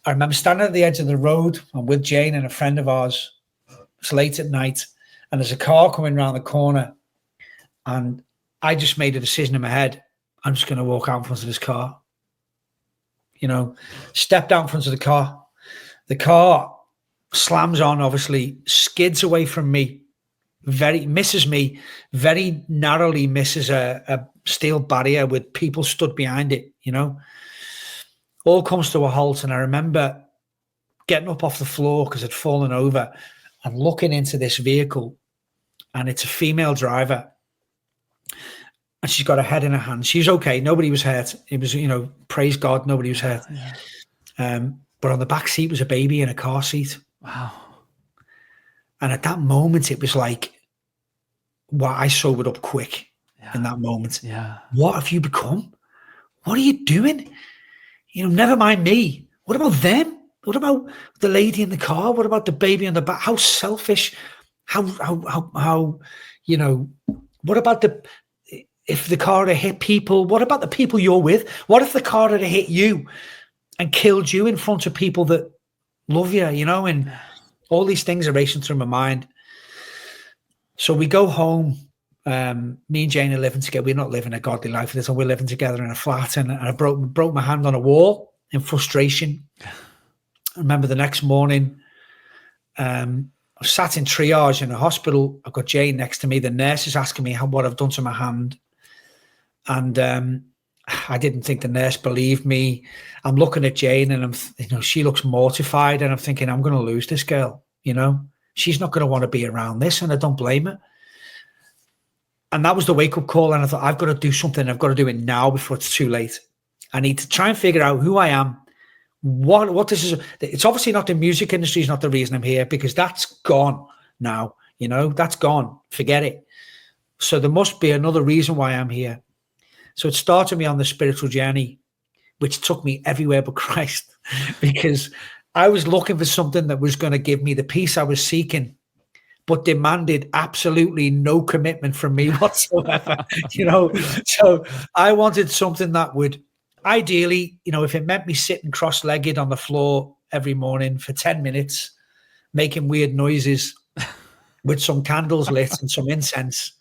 B: I remember standing at the edge of the road. I'm with Jane and a friend of ours. It's late at night, and there's a car coming around the corner, and I just made a decision in my head. I'm just going to walk out in front of this car. Step down in front of the car. The car slams on, obviously, skids away from me, misses me, very narrowly misses a steel barrier with people stood behind it, All comes to a halt, and I remember getting up off the floor because I'd fallen over and looking into this vehicle, and it's a female driver. And she's got her head in her hand. She's okay. Nobody was hurt. It was, praise God, nobody was hurt. Yeah. But on the back seat was a baby in a car seat.
A: Wow.
B: And at that moment, it was like, I sobered up quick in that moment.
A: Yeah.
B: What have you become? What are you doing? Never mind me. What about them? What about the lady in the car? What about the baby on the back? How selfish? How what about if the car had hit people? What about the people you're with? What if the car had hit you and killed you in front of people that love you, and all these things are racing through my mind. So we go home. Me and Jane are living together. We're not living a godly life at this time. We're living together in a flat, and I broke my hand on a wall in frustration. I remember the next morning, I was sat in triage in a hospital. I've got Jane next to me. The nurse is asking me what I've done to my hand. And I didn't think the nurse believed me. I'm looking at Jane, and she looks mortified, and I'm thinking, I'm going to lose this girl. She's not going to want to be around this, and I don't blame her. And that was the wake-up call, and I thought, I've got to do something. I've got to do it now before it's too late. I need to try and figure out who I am, what this is. It's obviously not the music industry is not the reason I'm here, because that's gone now. That's gone. Forget it. So there must be another reason why I'm here. So it started me on the spiritual journey, which took me everywhere but Christ, because I was looking for something that was going to give me the peace I was seeking, but demanded absolutely no commitment from me whatsoever. So I wanted something that would ideally, if it meant me sitting cross-legged on the floor every morning for 10 minutes, making weird noises with some candles lit and some incense,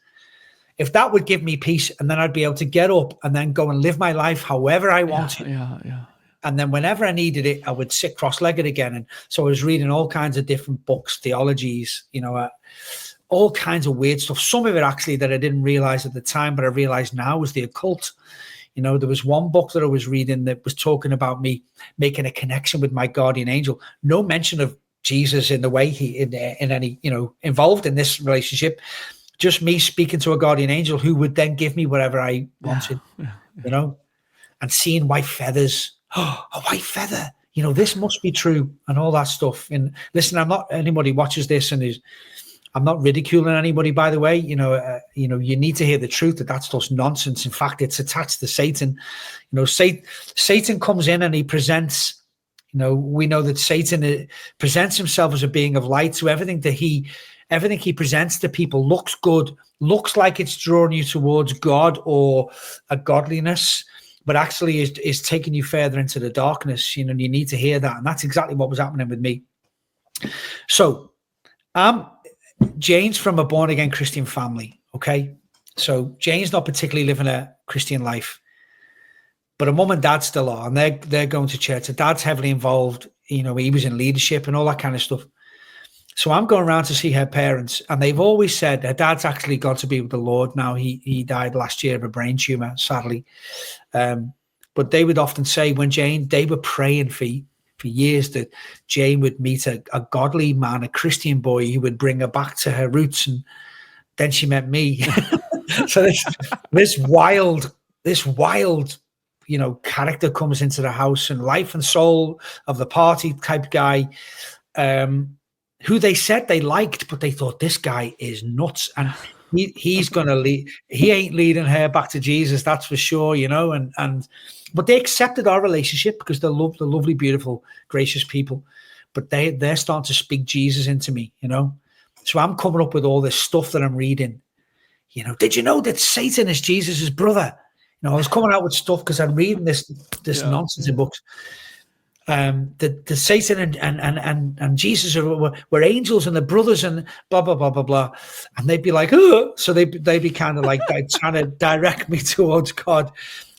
B: if that would give me peace, and then I'd be able to get up and then go and live my life however I wanted.
A: Yeah.
B: And then whenever I needed it, I would sit cross-legged again. And so I was reading all kinds of different books, theologies, all kinds of weird stuff. Some of it actually that I didn't realize at the time, but I realize now was the occult. There was one book that I was reading that was talking about me making a connection with my guardian angel. No mention of Jesus in the way in any, involved in this relationship. Just me speaking to a guardian angel who would then give me whatever I wanted, and seeing white feathers. Oh, a white feather, this must be true, and all that stuff. And listen, I'm not, anybody watches this I'm not ridiculing anybody, by the way. You need to hear the truth that that's just nonsense. In fact, it's attached to Satan. Satan comes in and he presents, we know that Satan presents himself as a being of light. So everything he presents to people looks good, looks like it's drawing you towards God or a godliness, but actually is taking you further into the darkness. You need to hear that. And that's exactly what was happening with me. So Jane's from a born-again Christian family, okay? So Jane's not particularly living a Christian life, but her mum and dad still are, and they're going to church. Her dad's heavily involved. He was in leadership and all that kind of stuff. So I'm going around to see her parents, and they've always said her dad's actually gone to be with the Lord now. He died last year of a brain tumor, sadly. But they would often say they were praying for years that Jane would meet a godly man, a Christian boy who would bring her back to her roots. And then she met me. So this wild, character comes into the house, and life and soul of the party type guy, who they said they liked, but they thought this guy is nuts. And he's going to lead. He ain't leading her back to Jesus, that's for sure, but they accepted our relationship because they're lovely, beautiful, gracious people. But they're starting to speak Jesus into me, So I'm coming up with all this stuff that I'm reading. Did you know that Satan is Jesus's brother? I was coming out with stuff because I'm reading this nonsense in books. The Satan and Jesus were angels and the brothers and blah blah blah blah blah, and they'd be like, oh, so they'd be kind of like trying to direct me towards God.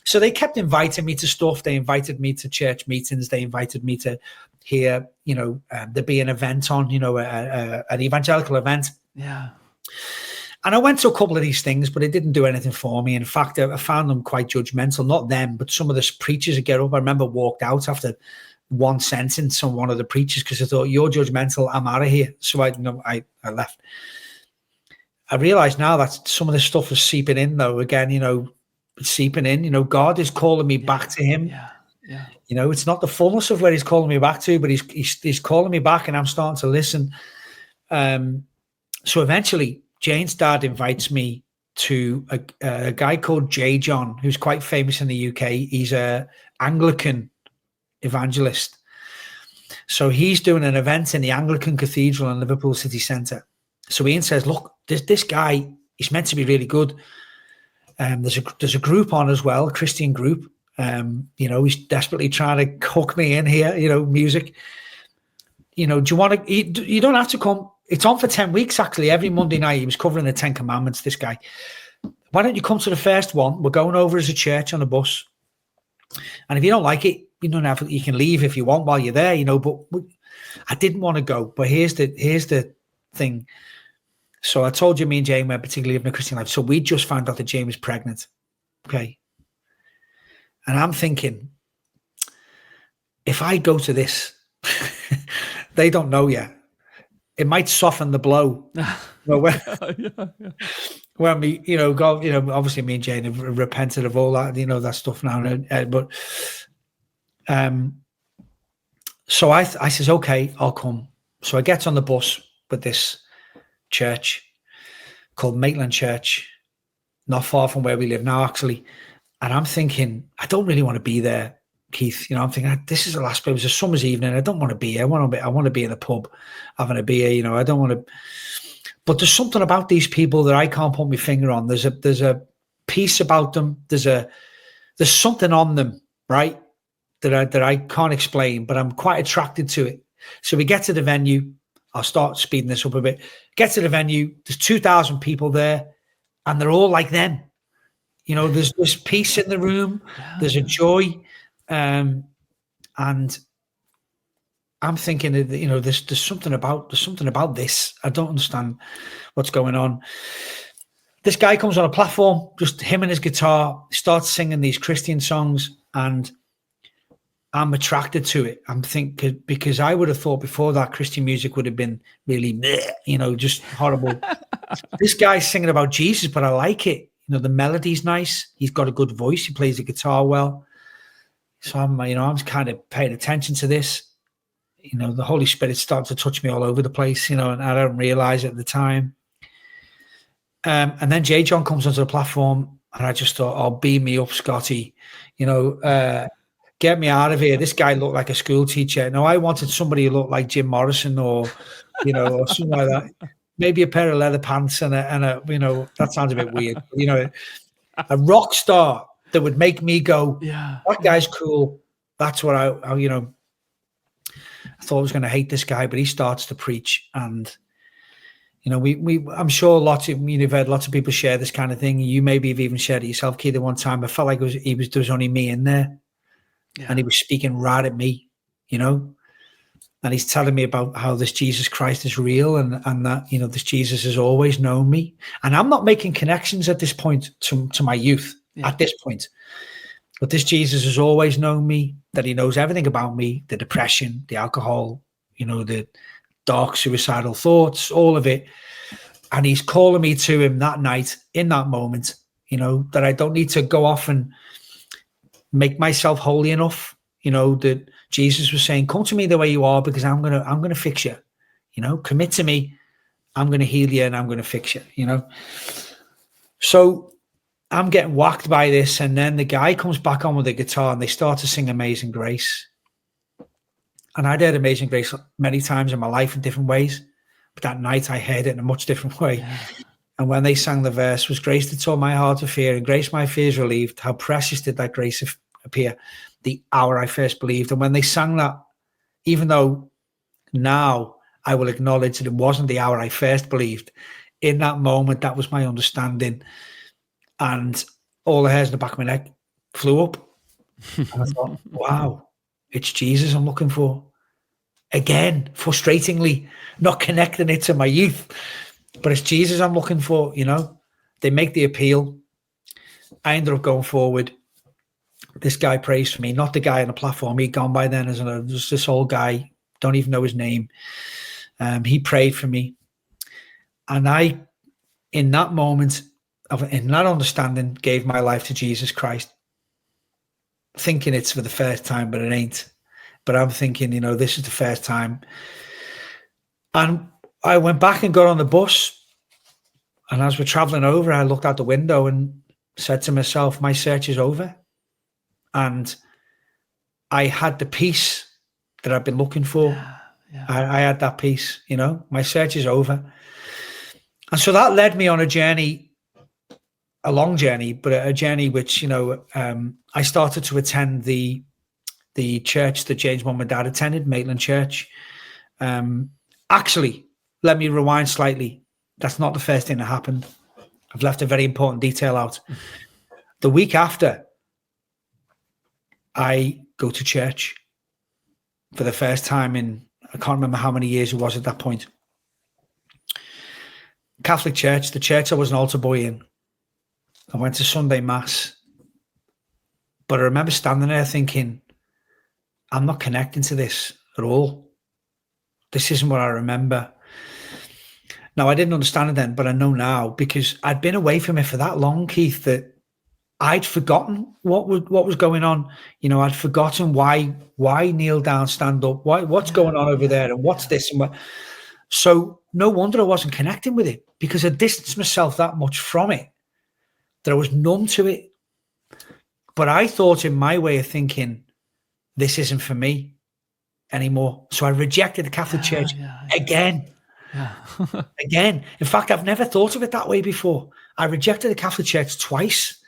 B: So they kept inviting me to stuff. They invited me to church meetings. They invited me to hear, there'd be an event on, an evangelical event.
A: Yeah.
B: And I went to a couple of these things, but it didn't do anything for me. In fact, I found them quite judgmental. Not them, but some of the preachers that get up. I remember walked out after one sentence on one of the preachers because I thought, you're judgmental, I'm out of here. So I left. I realize now that some of this stuff is seeping in, though. Again, seeping in. God is calling me back to Him.
A: Yeah.
B: It's not the fullness of where He's calling me back to, but He's calling me back, and I'm starting to listen. So eventually, Jane's dad invites me to a guy called J. John, who's quite famous in the UK. He's a Anglican evangelist. So he's doing an event in the Anglican Cathedral in Liverpool city centre. So Ian says, look, this guy, he's meant to be really good. There's a group on as well, a Christian group. He's desperately trying to hook me in here, music. Do you want to, you don't have to come. It's on for 10 weeks, actually. Every Monday night, he was covering the 10 Commandments, this guy. Why don't you come to the first one? We're going over as a church on a bus. And if you don't like it, you can leave if you want while you're there, but I didn't want to go. But here's the thing. So I told you me and Jane were particularly living a Christian life. So we just found out that Jane was pregnant. Okay. And I'm thinking, if I go to this, they don't know yet. It might soften the blow. When we, go, obviously me and Jane have repented of all that, that stuff now. But so I says, okay, I'll come. So I get on the bus with this church called Maitland Church, not far from where we live now, actually. And I'm thinking, I don't really want to be there, Keith. I'm thinking, this is the last place. It was a summer's evening. I don't want to be here. I want to be in the pub having a beer. I don't want to. But there's something about these people that I can't put my finger on. There's a piece about them. There's something on them, right? That I can't explain, but I'm quite attracted to it. So we get to the venue. I'll start speeding this up a bit. Get to the venue. There's 2,000 people there, and they're all like them. You know, there's peace in the room. There's a joy, and I'm thinking that, you know, there's something about this. I don't understand what's going on. This guy comes on a platform, just him and his guitar, starts singing these Christian songs, and I'm attracted to it. I'm thinking, because I would have thought before that Christian music would have been really, bleh, you know, just horrible. This guy's singing about Jesus, but I like it. You know, the melody's nice. He's got a good voice. He plays the guitar well. So I'm kind of paying attention to this. You know, the Holy Spirit started to touch me all over the place, you know, and I don't realize it at the time. And then J. John comes onto the platform, and I just thought, oh, beam me up, Scotty. You know, get me out of here. This guy looked like a school teacher. No, I wanted somebody who looked like Jim Morrison, or, you know, or something like that. Maybe a pair of leather pants and a, you know, that sounds a bit weird. You know, a rock star that would make me go, that guy's cool. That's what I you know, I thought I was going to hate this guy, but he starts to preach. And, you know, I'm sure you've heard lots of people share this kind of thing. You maybe have even shared it yourself, Keith, at one time. I felt like there was only me in there. Yeah. And he was speaking right at me, you know, and he's telling me about how this Jesus Christ is real, and that, you know, this Jesus has always known me. And I'm not making connections at this point to my youth at this point. But this Jesus has always known me, that he knows everything about me, the depression, the alcohol, you know, the dark suicidal thoughts, all of it. And he's calling me to him that night, in that moment, you know, that I don't need to go off and make myself holy enough, you know, that Jesus was saying, come to me the way you are, because I'm going to fix you, you know, commit to me. I'm going to heal you, and I'm going to fix you, you know. So I'm getting whacked by this. And then the guy comes back on with the guitar, and they start to sing Amazing Grace. And I'd heard Amazing Grace many times in my life in different ways, but that night I heard it in a much different way. Yeah. And when they sang the verse, was grace that taught my heart to fear, and grace my fears relieved, how precious did that grace appear the hour I first believed. And when they sang that, even though now I will acknowledge that it wasn't the hour I first believed, in that moment, that was my understanding. And all the hairs in the back of my neck flew up. And I thought, wow, it's Jesus I'm looking for. Again, frustratingly, not connecting it to my youth, but it's Jesus I'm looking for, you know. They make the appeal. I ended up going forward. This guy prays for me, not the guy on the platform. He'd gone by then, as this old guy, don't even know his name. He prayed for me. And I, in that moment, in that understanding, gave my life to Jesus Christ, thinking it's for the first time, but it ain't. But I'm thinking, you know, this is the first time. And I went back and got on the bus. And as we're traveling over, I looked out the window and said to myself, my search is over. And I had the peace that I've been looking for. I had that peace, you know, my search is over. And so that led me on a journey, a long journey, but a journey which, you know, I started to attend the church that Jane's mum and dad attended, Maitland Church. Actually, let me rewind slightly. That's not the first thing that happened. I've left a very important detail out. The week after, I go to church for the first time in, I can't remember how many years it was at that point. Catholic church, the church I was an altar boy in. I went to Sunday Mass. But I remember standing there thinking, I'm not connecting to this at all. This isn't what I remember. Now, I didn't understand it then, but I know now, because I'd been away from it for that long, Keith, that I'd forgotten what was going on. You know, I'd forgotten why kneel down, stand up, what's going on over there, and what's this and what. So no wonder I wasn't connecting with it, because I distanced myself that much from it that I was numb to it. But I thought, in my way of thinking, this isn't for me anymore. So I rejected the Catholic Church again.
A: Yeah.
B: Again, in fact, I've never thought of it that way before. I rejected the Catholic Church twice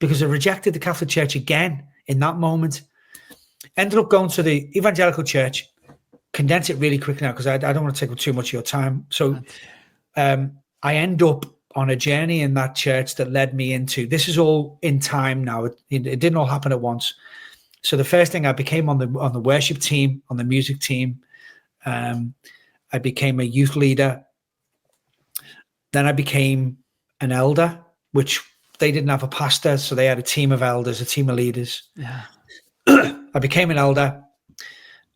B: because I rejected the Catholic Church again in that moment. Ended up going to the Evangelical Church. Condense it really quick now because I don't want to take up too much of your time. So I end up on a journey in that church that led me into, this is all in time now. It didn't all happen at once. So the first thing, I became on the worship team, on the music team. I became a youth leader. Then I became an elder, which they didn't have a pastor, so they had a team of elders, a team of leaders.
A: Yeah.
B: I became an elder.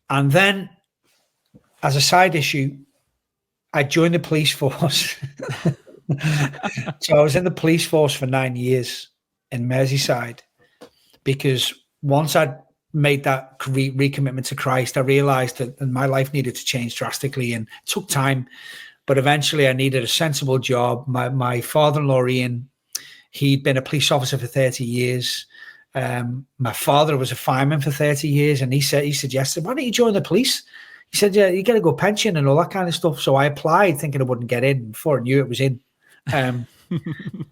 B: And then, as a side issue, I joined the police force. So I was in the police force for 9 years in Merseyside, because once I'd made that recommitment to Christ, I realized that my life needed to change drastically, and it took time. But eventually I needed a sensible job. My father-in-law, Ian, he'd been a police officer for 30 years. My father was a fireman for 30 years. And he suggested, why don't you join the police? He said, yeah, you get a good pension and all that kind of stuff. So I applied thinking I wouldn't get in. Before I knew it was in.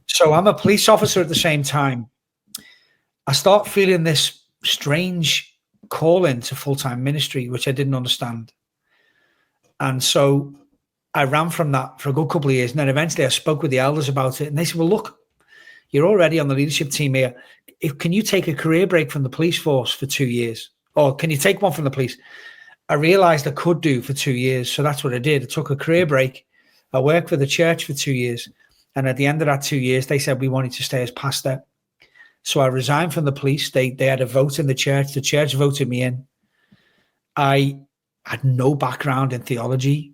B: So I'm a police officer at the same time. I start feeling this strange calling to full-time ministry, which I didn't understand. And so I ran from that for a good couple of years. And then eventually I spoke with the elders about it. And they said, well, look, you're already on the leadership team here. Can you take a career break from the police force for 2 years? Or can you take one from the police? I realized I could do for 2 years. So that's what I did. I took a career break. I worked for the church for 2 years. And at the end of that 2 years, they said we wanted to stay as pastor. So I resigned from the police. They had a vote in the church. The church voted me in. I had no background in theology.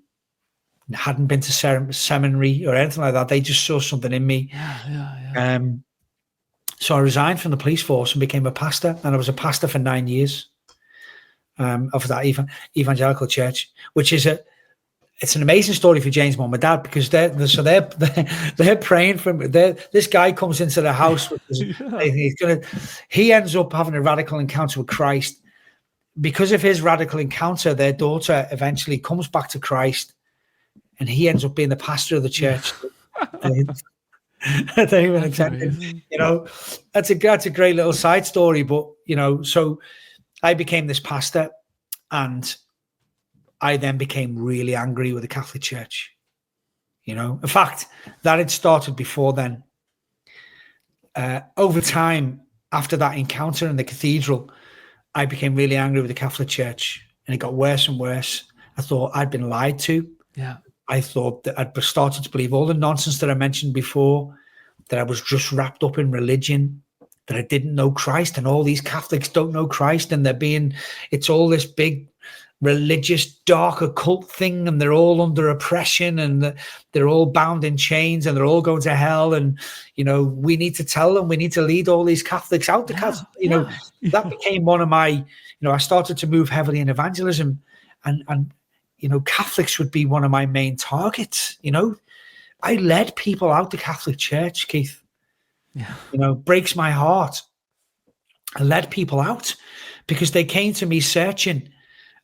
B: Hadn't been to seminary or anything like that. They just saw something in me.
A: Yeah.
B: So I resigned from the police force and became a pastor. And I was a pastor for 9 years of that evangelical church, which is it's an amazing story for Jane's mom and dad, because they're praying for me. This guy comes into the house. He ends up having a radical encounter with Christ. Because of his radical encounter, their daughter eventually comes back to Christ, and he ends up being the pastor of the church. That's a great little side story. But so I became this pastor, and I then became really angry with the Catholic Church. In fact, that had started before then. Over time, after that encounter in the cathedral, I became really angry with the Catholic Church, and it got worse and worse. I thought I'd been lied to.
A: Yeah.
B: I thought that I'd started to believe all the nonsense that I mentioned before, that I was just wrapped up in religion, that I didn't know Christ, and all these Catholics don't know Christ, and it's all this big religious dark occult thing, and they're all under oppression, and they're all bound in chains, and they're all going to hell, and we need to tell them, we need to lead all these Catholics out. That became one of my, I started to move heavily in evangelism, and Catholics would be one of my main targets. I led people out the Catholic Church, Keith. Breaks my heart. I led people out because they came to me searching,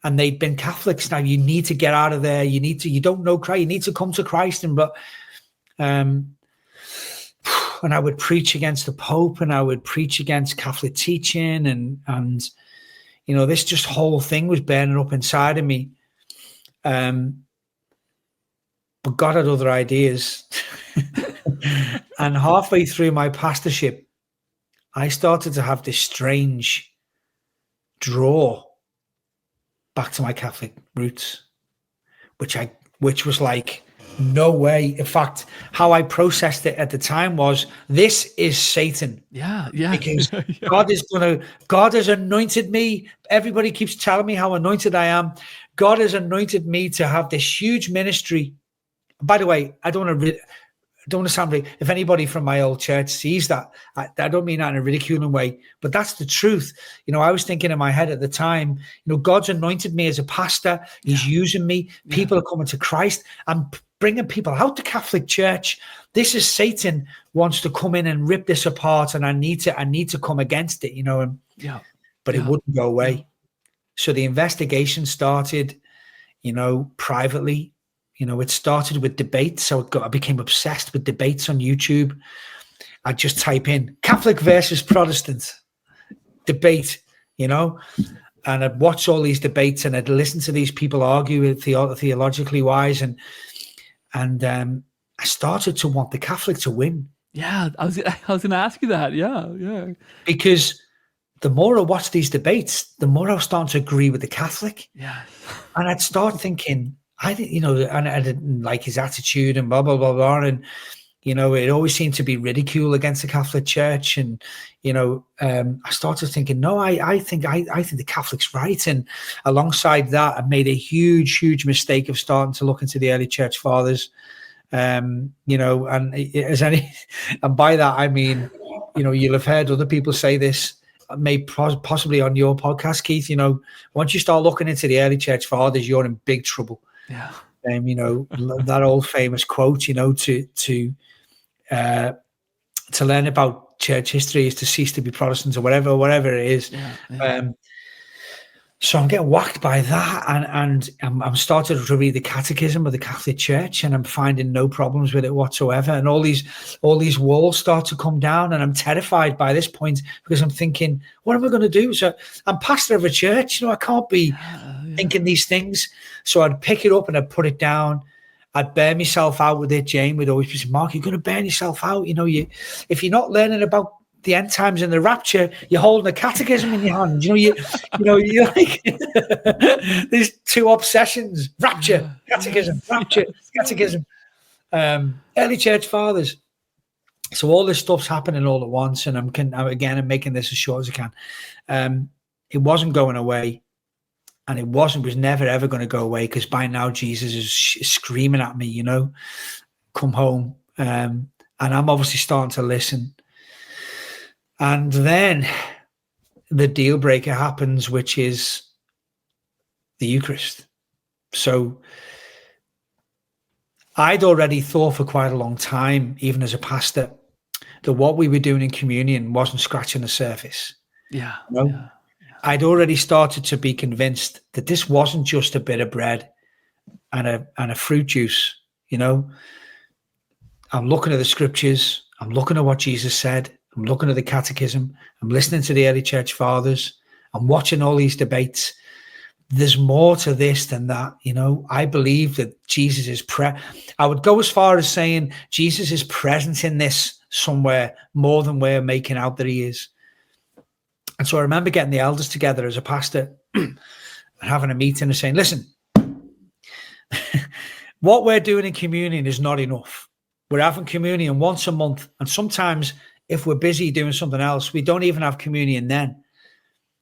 B: and they'd been Catholics. Now you need to get out of there. You don't know Christ. You need to come to Christ. And I would preach against the Pope, and I would preach against Catholic teaching, and this just whole thing was burning up inside of me. But God had other ideas. And halfway through my pastorship, I started to have this strange draw back to my Catholic roots, which was like, no way. In fact, how I processed it at the time was, this is Satan.
A: Yeah.
B: Because God has anointed me. Everybody keeps telling me how anointed I am. God has anointed me to have this huge ministry. By the way, I don't want to sound like, if anybody from my old church sees that, I don't mean that in a ridiculing way, but that's the truth. I was thinking in my head at the time, God's anointed me as a pastor. He's using me. People are coming to Christ. I'm bringing people out to Catholic Church. This is Satan wants to come in and rip this apart, and I need to come against it, but it wouldn't go away. So the investigation started, privately. You know, it started with debates. So I became obsessed with debates on YouTube. I'd just type in Catholic versus Protestant debate, you know, and I'd watch all these debates and I'd listen to these people argue theologically wise. And I started to want the Catholic to win.
A: Yeah, I was going to ask you that. Yeah.
B: Because the more I watched these debates, the more I was starting to agree with the Catholic.
A: Yeah.
B: And I'd start thinking, I didn't like his attitude and blah, blah, blah, blah. And, you know, it always seemed to be ridicule against the Catholic Church. And, you know, I started thinking, no, I think the Catholic's right. And alongside that, I made a huge mistake of starting to look into the early church fathers. You know, and by that, I mean, you know, you'll have heard other people say this, maybe possibly on your podcast, Keith, you know, once you start looking into the early church fathers, you're in big trouble.
A: Yeah.
B: You know, that old famous quote, you know, to learn about church history is to cease to be Protestants or whatever it is.
A: Yeah.
B: So I'm getting whacked by that, and I'm starting to read the Catechism of the Catholic Church, and I'm finding no problems with it whatsoever. And all these walls start to come down, and I'm terrified by this point because I'm thinking, what am I going to do? So I'm pastor of a church, you know, I can't be thinking these things. So I'd pick it up and I'd put it down. I'd burn myself out with it. Jane would always say, Mark, you're going to burn yourself out. You know, if you're not learning about the end times and the rapture, you're holding a catechism in your hand. You know, you're like these two obsessions: rapture, catechism, rapture, catechism. Early church fathers. So all this stuff's happening all at once, and I'm making this as short as I can. It wasn't going away, and it was never ever going to go away, because by now Jesus is screaming at me, you know, come home. And I'm obviously starting to listen. And then the deal breaker happens, which is the Eucharist. So I'd already thought for quite a long time, even as a pastor, that what we were doing in communion wasn't scratching the surface.
A: Yeah.
B: You know? Yeah. I'd already started to be convinced that this wasn't just a bit of bread and a fruit juice. You know, I'm looking at the scriptures. I'm looking at what Jesus said. I'm looking at the catechism. I'm listening to the early church fathers. I'm watching all these debates. There's more to this than that. You know, I believe that Jesus is I would go as far as saying Jesus is present in this somewhere more than we're making out that he is. And so I remember getting the elders together as a pastor and having a meeting and saying, listen, what we're doing in communion is not enough. We're having communion once a month, and sometimes if we're busy doing something else, we don't even have communion then.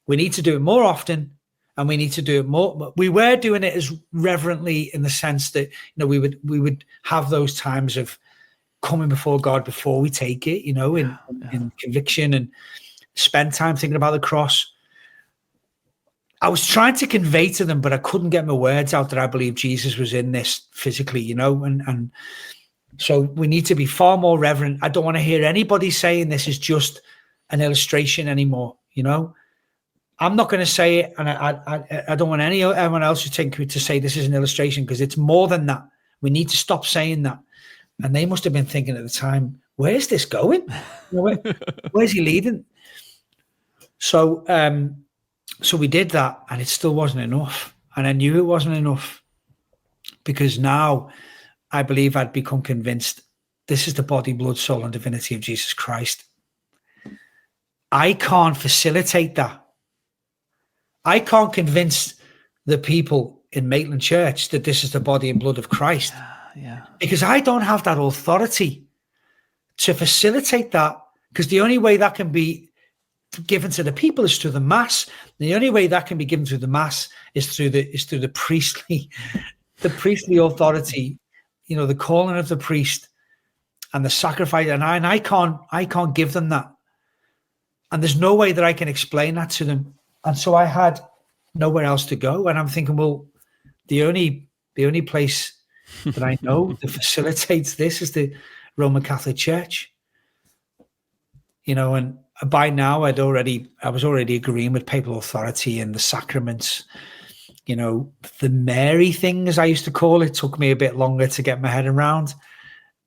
B: We need to do it more often, and we need to do it more. We were doing it as reverently, in the sense that, you know, we would have those times of coming before God before we take it, you know, in conviction, and spend time thinking about the cross. I was trying to convey to them, but I couldn't get my words out that I believe Jesus was in this physically, you know, and so we need to be far more reverent. I don't want to hear anybody saying this is just an illustration anymore. You know, I'm not going to say it, and I don't want anyone else to say this is an illustration, because it's more than that. We need to stop saying that. And they must have been thinking at the time, where's this going? You know, where's he leading? So, so we did that, and it still wasn't enough. And I knew it wasn't enough, because now I believe I'd become convinced this is the body, blood, soul, and divinity of Jesus Christ. I can't facilitate that. I can't convince the people in Maitland Church that this is the body and blood of Christ.
A: Yeah.
B: Because I don't have that authority to facilitate that, because the only way that can be given to the people is through the Mass. The only way that can be given through the Mass is through the priestly authority, you know, the calling of the priest and the sacrifice. And I can't give them that. And there's no way that I can explain that to them. And so I had nowhere else to go. And I'm thinking, well, the only place that I know that facilitates this is the Roman Catholic Church. You know, and by now I was already agreeing with papal authority and the sacraments, the Mary thing, as I used to call it, took me a bit longer to get my head around.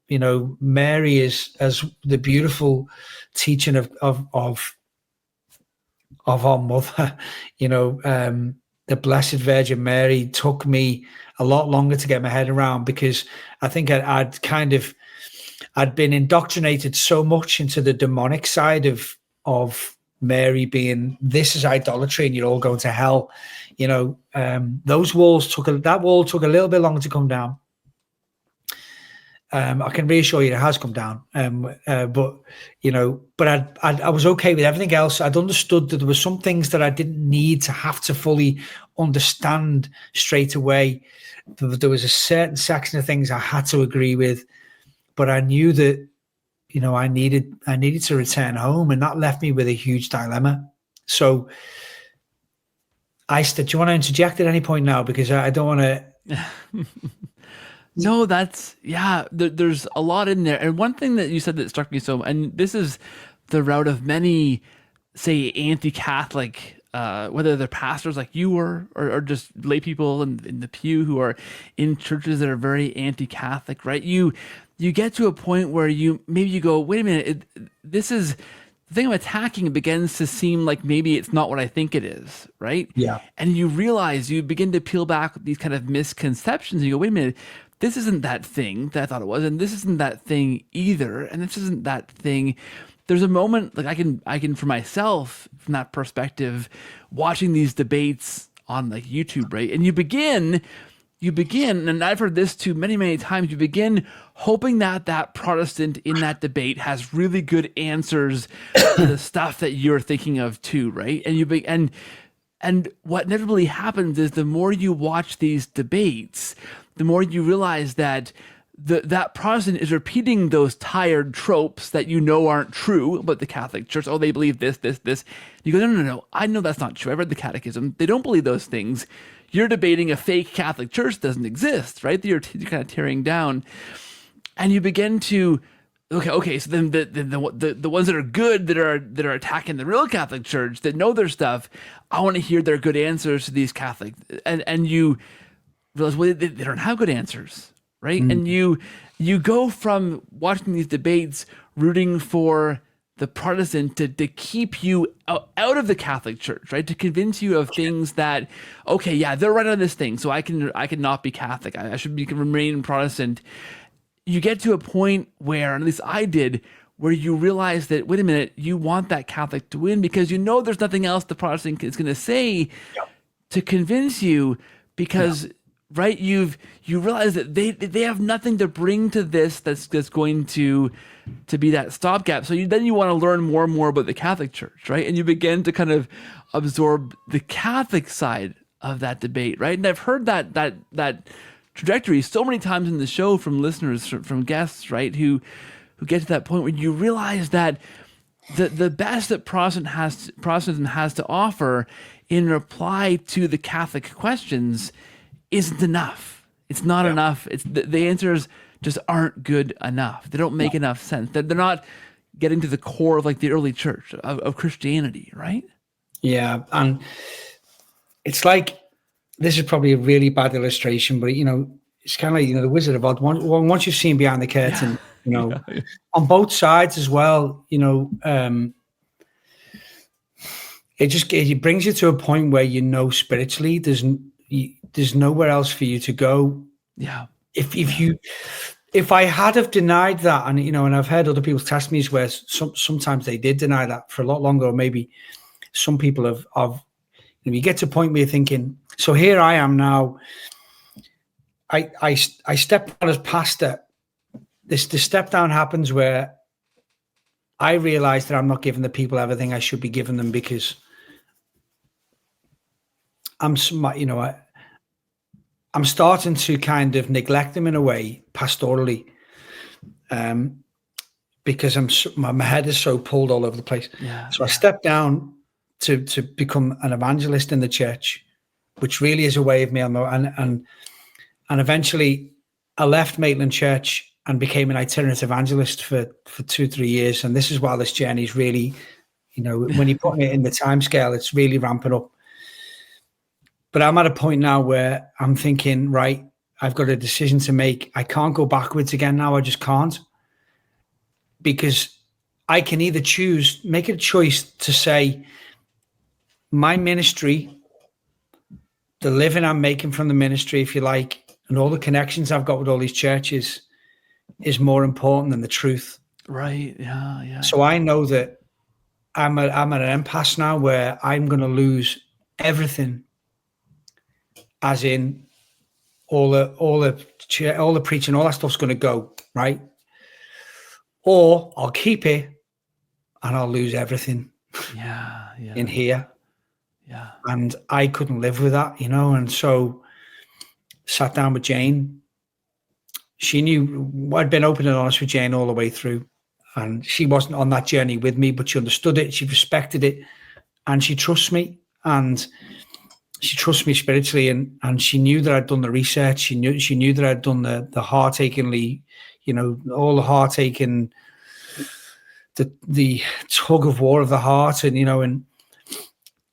B: Mary is as the beautiful teaching of our mother. The Blessed Virgin Mary took me a lot longer to get my head around, because I think I'd been indoctrinated so much into the demonic side of Mary being, this is idolatry and you're all going to hell. That wall took a little bit longer to come down. I can reassure you it has come down. But I was okay with everything else. I'd understood that there were some things that I didn't need to have to fully understand straight away. There was a certain section of things I had to agree with, but I knew that, I needed to return home, and that left me with a huge dilemma. So do you want to interject at any point now? Because I don't want to...
A: No, there's a lot in there. And one thing that you said that struck me and this is the route of many, say, anti-Catholic, whether they're pastors like you were, or just lay people in the pew who are in churches that are very anti-Catholic, right? You get to a point where you go, wait a minute, this is the thing I'm attacking. It begins to seem like maybe it's not what I think it is, right?
B: Yeah.
A: And you begin to peel back these kind of misconceptions, and you go, wait a minute, this isn't that thing that I thought it was, and this isn't that thing either, and this isn't that thing. There's a moment, like I can for myself, from that perspective, watching these debates on like YouTube, right? And you begin, and I've heard this too many, many times, you begin hoping that Protestant in that debate has really good answers to the stuff that you're thinking of too, right? And and what inevitably happens is the more you watch these debates, the more you realize that that Protestant is repeating those tired tropes that aren't true about the Catholic Church. Oh, they believe this. You go, no. I know that's not true. I read the Catechism. They don't believe those things. You're debating a fake Catholic Church doesn't exist, right? You're kind of tearing down, and you begin to okay. So then the ones that are good, that are attacking the real Catholic Church, that know their stuff, I want to hear their good answers to these Catholic, and you realize, well, they don't have good answers, right? And you go from watching these debates rooting for the Protestant to keep you out of the Catholic Church, right? To convince you of things that, okay, yeah, they're right on this thing, so I can not be Catholic. I should remain Protestant. You get to a point where, at least I did, where you realize that, wait a minute, you want that Catholic to win because there's nothing else the Protestant is going to say to convince you, because right, you realize that they have nothing to bring to this that's going to be that stopgap. So then you want to learn more and more about the Catholic Church, right? And you begin to kind of absorb the Catholic side of that debate, right? And I've heard that trajectory so many times in the show from listeners, from guests, right, who get to that point where you realize that the best that Protestantism has to offer in reply to the Catholic questions isn't enough. It's not enough. It's the answers just aren't good enough. They don't make enough sense. They're not getting to the core of like the early church of Christianity, right? Yeah,
B: and it's like, this is probably a really bad illustration, but it's kind of like the Wizard of Oz. Once you've seen behind the curtain, on both sides as well, it brings you to a point where spiritually there's nowhere else for you to go.
A: Yeah.
B: If I had have denied that, and I've heard other people's testimonies where sometimes they did deny that for a lot longer, or maybe some people have you get to a point where you're thinking, so here I am now. I step down as pastor. The step down happens where I realize that I'm not giving the people everything I should be giving them, because I'm starting to kind of neglect them in a way pastorally, because my head is so pulled all over the place. I step down to become an evangelist in the church, which really is a way of me. And eventually I left Maitland Church and became an itinerant evangelist for 2-3 years. And this is while this journey is really, when you put it in the time scale, it's really ramping up. But I'm at a point now where I'm thinking, right, I've got a decision to make. I can't go backwards again now. I just can't. Because I can either make a choice to say, my ministry, the living I'm making from the ministry, if you like, and all the connections I've got with all these churches is more important than the truth.
A: Right. Yeah. Yeah.
B: So I know that I'm at an impasse now where I'm going to lose everything, as in all the preaching, all that stuff's going to go, right? Or I'll keep it and I'll lose everything.
A: Yeah.
B: In here.
A: Yeah.
B: And I couldn't live with that, and so sat down with Jane. She knew I'd been open and honest with Jane all the way through, and she wasn't on that journey with me, but she understood it, she respected it, and she trusts me, and she trusts me spiritually, and she knew that I'd done the research. She knew that I'd done the heartachingly, all the heartaching, the tug of war of the heart,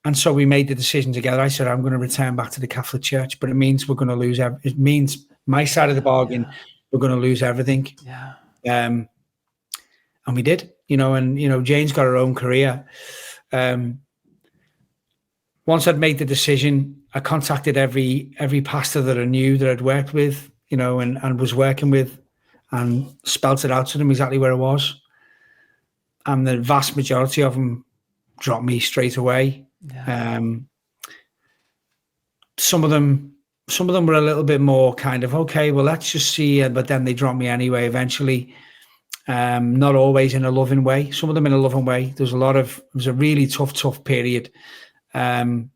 B: and so we made the decision together. I said, I'm going to return back to the Catholic Church, but it means we're going to lose. It means my side of the bargain. Yeah. We're going to lose everything.
A: Yeah.
B: And we did, Jane's got her own career. Once I'd made the decision, I contacted every pastor that I knew that I'd worked with, and was working with, and spelt it out to them exactly where I was. And the vast majority of them dropped me straight away. Yeah. Some of them were a little bit more kind of, okay, well, let's just see. But then they dropped me anyway, eventually. Not always in a loving way. Some of them in a loving way. It was a really tough period. I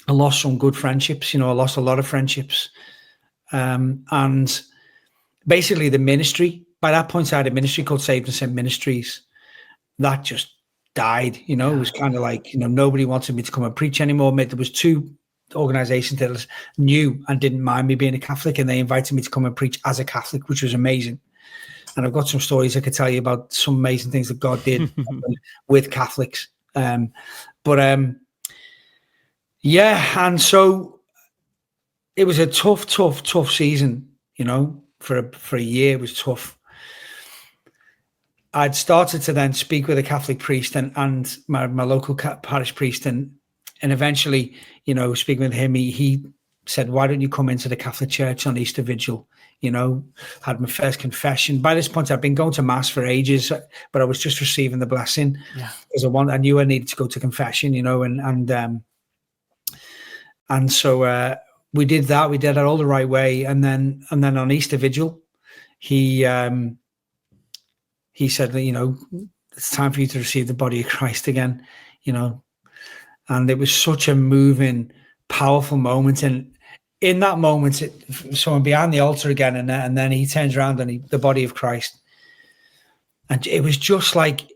B: lost some good friendships, I lost a lot of friendships. And basically the ministry, by that point I had a ministry called Saved and Sent Ministries. That just died, It was kind of like, nobody wanted me to come and preach anymore. There was 2 organizations that knew and didn't mind me being a Catholic, and they invited me to come and preach as a Catholic, which was amazing. And I've got some stories I could tell you about some amazing things that God did with Catholics. Yeah, and so it was a tough season, for a year. It was tough. I'd started to then speak with a Catholic priest and my local parish priest, and eventually, speaking with him, he said, why don't you come into the Catholic Church on Easter Vigil? Had my first confession. By this point, I'd been going to Mass for ages, but I was just receiving the blessing because I knew I needed to go to confession, and so we did that. We did it all the right way, and then on Easter Vigil, he said that, it's time for you to receive the body of Christ again, and it was such a moving, powerful moment. And in that moment, someone behind the altar again, and then he turns around and the body of Christ. And it was just like,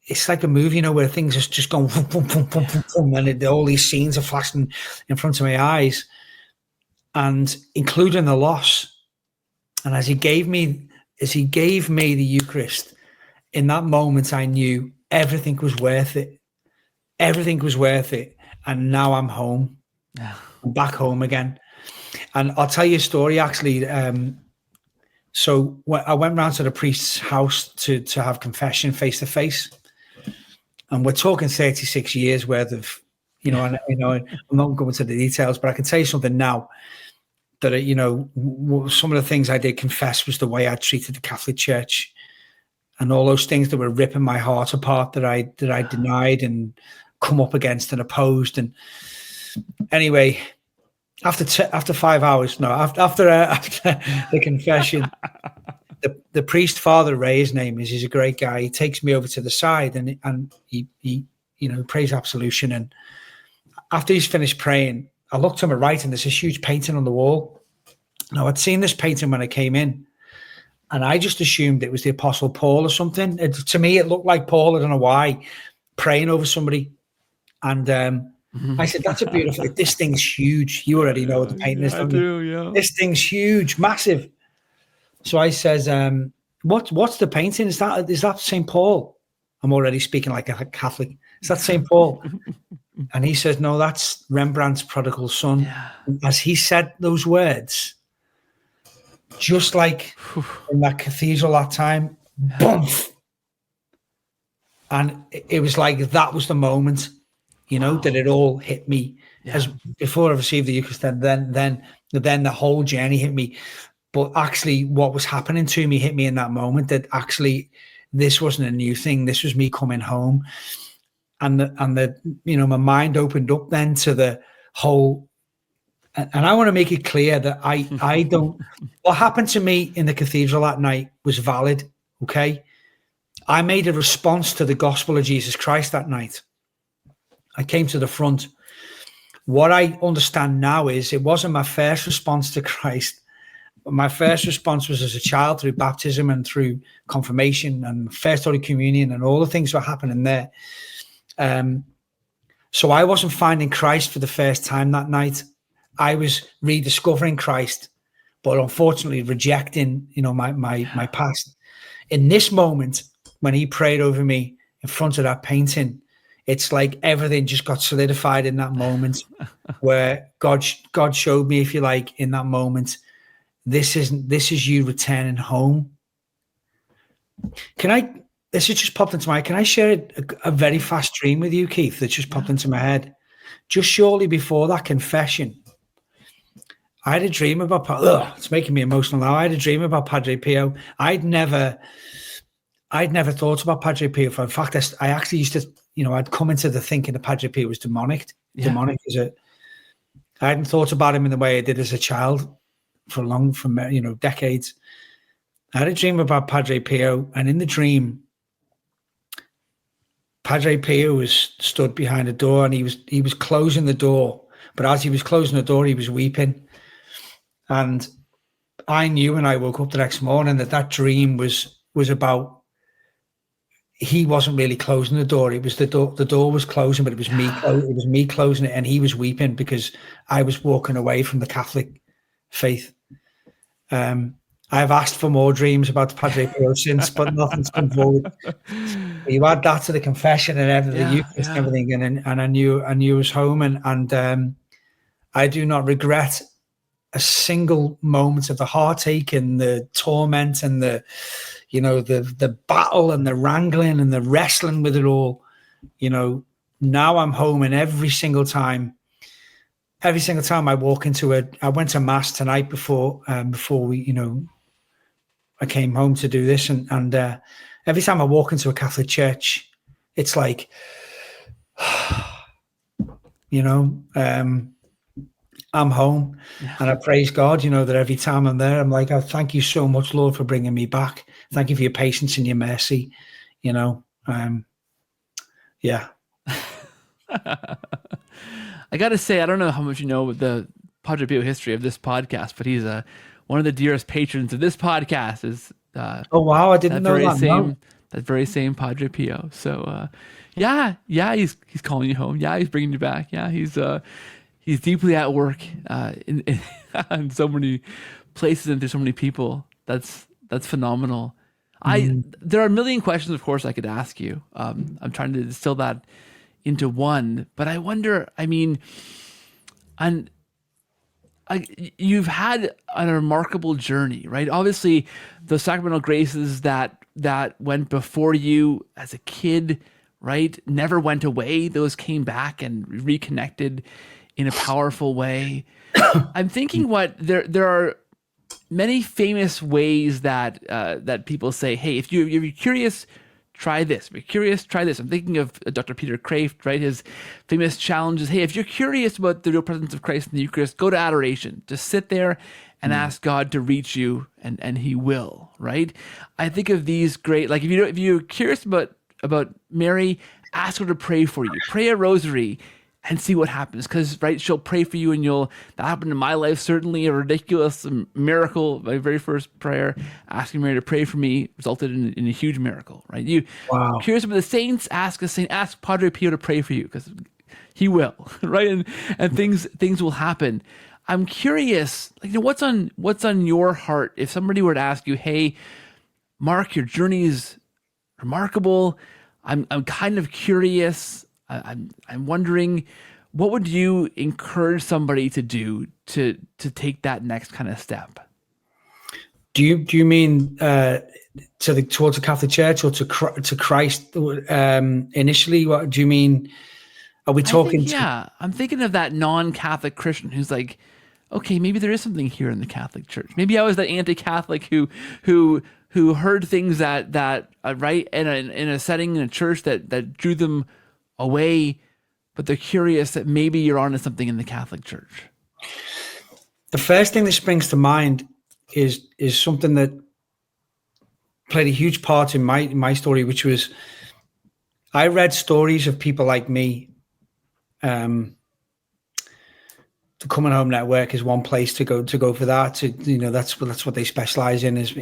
B: it's like a movie, where things are just going, boom, boom, boom, boom, boom, boom, and all these scenes are flashing in front of my eyes, and including the loss. And as he gave me the Eucharist, in that moment, I knew everything was worth it. Everything was worth it. And now I'm home. Yeah. I'm back home again. And I'll tell you a story, actually. So I went round to the priest's house to have confession face to face. And we're talking 36 years worth of, I'm not going to the details, but I can tell you something now that, some of the things I did confess was the way I treated the Catholic Church. And all those things that were ripping my heart apart that I denied and come up against and opposed. And anyway, after 5 hours, after the confession, the priest, Father Ray, his name is, he's a great guy. He takes me over to the side and he prays absolution. And after he's finished praying, I looked to my right and there's this huge painting on the wall. Now, I'd seen this painting when I came in, and I just assumed it was the Apostle Paul or something. To me, it looked like Paul, I don't know why, praying over somebody. And I said, that's a beautiful, this thing's huge. You already know what the painting is, don't you? Yeah. This thing's huge, massive. So I says, what's the painting? Is that St. Paul? I'm already speaking like a Catholic. Is that St. Paul? And he says, no, that's Rembrandt's Prodigal Son.
A: Yeah.
B: As he said those words, just like in that cathedral that time, boom. And it was like, that was the moment, that it all hit me. As before I received the Eucharist, then the whole journey hit me. But actually what was happening to me hit me in that moment, that actually this wasn't a new thing. This was me coming home. And my mind opened up then to the whole, and I want to make it clear that I don't, what happened to me in the cathedral that night was valid. Okay. I made a response to the gospel of Jesus Christ that night. I came to the front. What I understand now is it wasn't my first response to Christ. My first response was as a child through baptism and through confirmation and First Holy Communion and all the things that were happening there. So I wasn't finding Christ for the first time that night. I was rediscovering Christ, but unfortunately rejecting, my past. In this moment, when he prayed over me in front of that painting, it's like everything just got solidified in that moment where God showed me, if you like, in that moment, this is you returning home. This has just popped into my head. Can I share a very fast dream with you, Keith, that just popped into my head? Just shortly before that confession, I had a dream about, it's making me emotional now. I had a dream about Padre Pio. I'd never thought about Padre Pio. In fact, I actually used to, I'd come into the thinking that Padre Pio was demonic. Yeah. Demonic I hadn't thought about him in the way I did as a child for decades. I had a dream about Padre Pio, and in the dream, Padre Pio was stood behind a door, and he was closing the door. But as he was closing the door, he was weeping. And I knew when I woke up the next morning that dream was about, he wasn't really closing the door. It was the door was closing, but it was me. It was me closing it, and he was weeping because I was walking away from the Catholic faith. I've asked for more dreams about Padre Pio since, but nothing's come forward. You add that to the confession and everything, the Eucharist and everything, and I knew it was home, and I do not regret a single moment of the heartache and the torment and the battle and the wrangling and the wrestling with it all. Now I'm home, and every single time I walk into I went to mass tonight before we, I came home to do this, and every time I walk into a Catholic church, it's like, I'm home, and I praise God, that every time I'm there, I'm like, I thank you so much, Lord, for bringing me back. Thank you for your patience and your mercy, yeah.
A: I got to say, I don't know how much you know the Padre Pio history of this podcast, but he's one of the dearest patrons of this podcast. Is
B: oh wow, I didn't know that.
A: That very same Padre Pio. So he's calling you home. Yeah, he's bringing you back. Yeah, he's deeply at work in so many places and through so many people. That's phenomenal. There are a million questions, of course, I could ask you. I'm trying to distill that into one, but I wonder, you've had a remarkable journey, right? Obviously, the sacramental graces that went before you as a kid, right, never went away. Those came back and reconnected in a powerful way. I'm thinking there are many famous ways that people say, hey, if you're curious, try this. If you're curious, try this. I'm thinking of Dr. Peter Kraft, right? His famous challenge is, hey, if you're curious about the real presence of Christ in the Eucharist, go to adoration. Just sit there and ask God to reach you, and he will, right? I think of these great, like if you're curious about Mary, ask her to pray for you. Pray a rosary and see what happens, because, right, she'll pray for you, and that happened in my life, certainly a ridiculous miracle. My very first prayer, asking Mary to pray for me, resulted in a huge miracle, right?
B: Wow.
A: Curious about the saints, ask Padre Pio to pray for you, because he will, right? And things will happen. I'm curious, what's on your heart if somebody were to ask you, hey, Mark, your journey is remarkable. I'm kind of curious. I'm wondering, what would you encourage somebody to do to take that next kind of step?
B: Do you mean towards the Catholic Church or to Christ initially? What do you mean? Are we talking?
A: I'm thinking of that non-Catholic Christian who's like, okay, maybe there is something here in the Catholic Church. Maybe I was that anti-Catholic who heard things that right in a setting in a church that drew them away, but they're curious that maybe you're onto something in the Catholic Church.
B: The first thing that springs to mind is something that played a huge part in my story, which was I read stories of people like me. The Coming Home Network is one place to go for that. That's what they specialize in. Is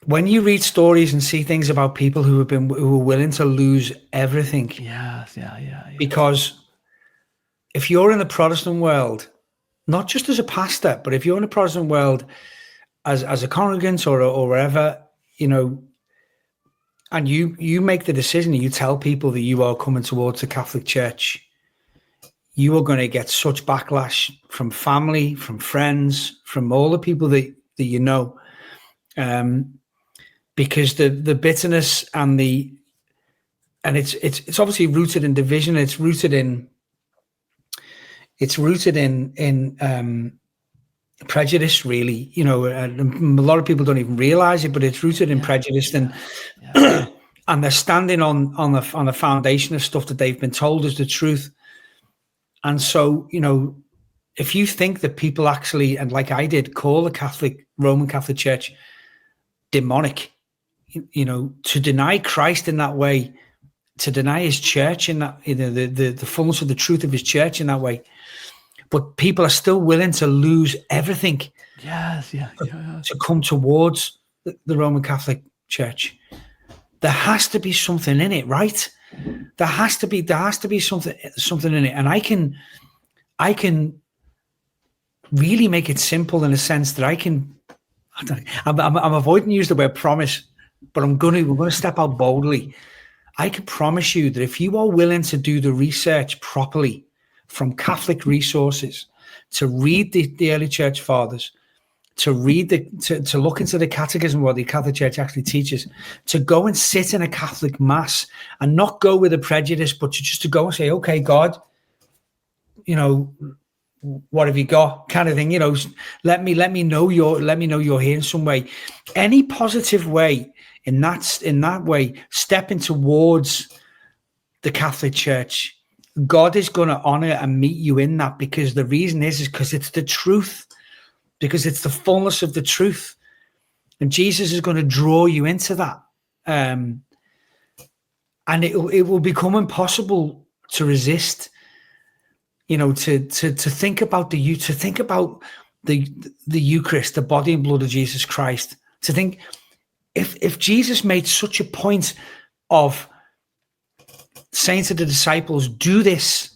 B: when you read stories and see things about people who were willing to lose everything.
A: Yes, yeah.
B: Because if you're in the Protestant world, not just as a pastor, but if you're in the Protestant world as a congregant or wherever, and you make the decision and you tell people that you are coming towards the Catholic Church, you are going to get such backlash from family, from friends, from all the people that you know, because the bitterness and it's obviously rooted in division. It's rooted in prejudice, really. And a lot of people don't even realize it, but it's rooted in prejudice, and and they're standing on the foundation of stuff that they've been told is the truth. And so, if you think that people actually, and like I did, call the Roman Catholic Church demonic, to deny Christ in that way, to deny his church in that, the fullness of the truth of his church in that way, but people are still willing to lose everything.
A: Yes,
B: to come towards the Roman Catholic Church. There has to be something in it, right? There has to be something in it, and I can really make it simple in a sense that I'm avoiding using the word promise, but we're going to step out boldly. I can promise you that if you are willing to do the research properly from Catholic resources, to read the early church fathers, to read to look into the catechism, what the Catholic Church actually teaches, to go and sit in a Catholic mass and not go with a prejudice, but just to go and say, okay, God, what have you got, kind of thing, let me know you're here in some way, any positive way, in that way, stepping towards the Catholic Church. God is going to honor and meet you in that, because the reason is because it's the truth, because it's the fullness of the truth, and Jesus is going to draw you into that, and it will become impossible to resist. To think about the Eucharist, the body and blood of Jesus Christ. To think, if Jesus made such a point of saying to the disciples, do this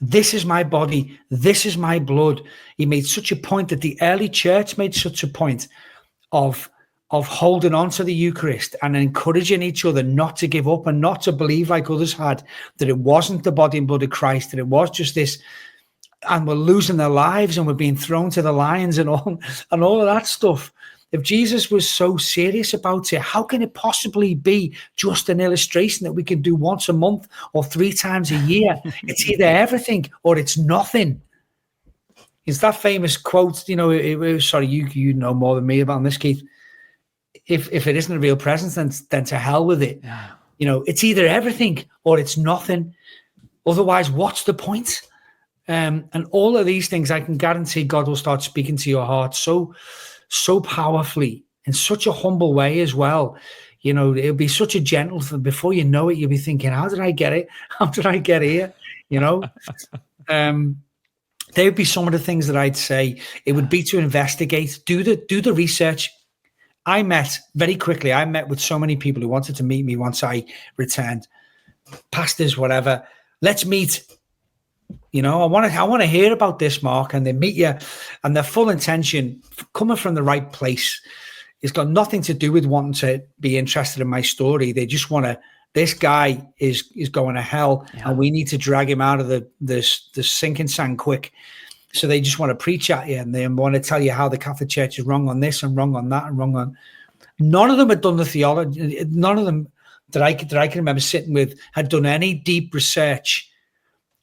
B: is my body, this is my blood. He made such a point, that the early church made such a point of holding on to the Eucharist and encouraging each other not to give up and not to believe like others had, that it wasn't the body and blood of Christ, that it was just this, and we're losing their lives and we're being thrown to the lions and all of that stuff. If Jesus was so serious about it, how can it possibly be just an illustration that we can do once a month or 3 times a year? It's either everything or it's nothing. It's that famous quote, sorry, you know more than me about this, Keith. If it isn't a real presence, then to hell with it.
A: Yeah.
B: It's either everything or it's nothing. Otherwise, what's the point? And all of these things, I can guarantee God will start speaking to your heart so powerfully, in such a humble way as well. It'll be such a gentle thing. Before you know it, you'll be thinking, how did I get it? How did I get here? They would be some of the things that I'd say. It would be to investigate, do the research. I met with so many people who wanted to meet me once I returned. Pastors, whatever. Let's meet. I want to hear about this, Mark. And they meet you, and their full intention, coming from the right place, it's got nothing to do with wanting to be interested in my story. They just want to, this guy is going to hell, and we need to drag him out of the sinking sand quick. So they just want to preach at you, and they want to tell you how the Catholic Church is wrong on this and wrong on that and wrong on. None of them had done the theology. None of them that I can remember sitting with had done any deep research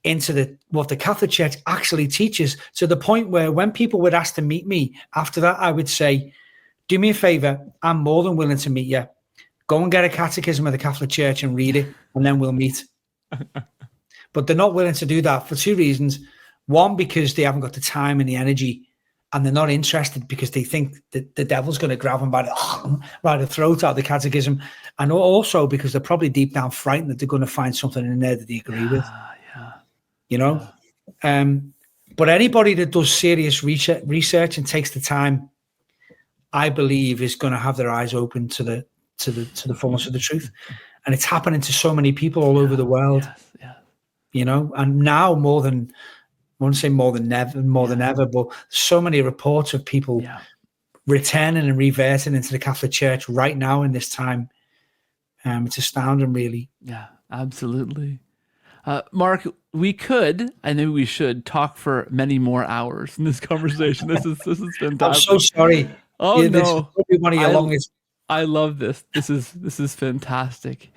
B: into what the Catholic Church actually teaches, to the point where when people would ask to meet me after that, I would say, do me a favor, I'm more than willing to meet you. Go and get a catechism of the Catholic Church and read it, and then we'll meet. But they're not willing to do that for two reasons. One, because they haven't got the time and the energy, and they're not interested because they think that the devil's going to grab them by the throat out of the catechism. And also because they're probably deep down frightened that they're going to find something in there that they agree with. You know? But anybody that does serious research and takes the time, I believe, is going to have their eyes open to the fullness of the truth. And it's happening to so many people all over the world. You know, and now more than, I won't say more than ever, but so many reports of people returning and reverting into the Catholic Church right now in this time. It's astounding, really.
A: Yeah, absolutely. Mark, we could, and maybe we should, talk for many more hours in this conversation. This is fantastic.
B: I'm so sorry.
A: Oh,
B: This
A: no.
B: is probably one of your longest.
A: I love this. This is fantastic.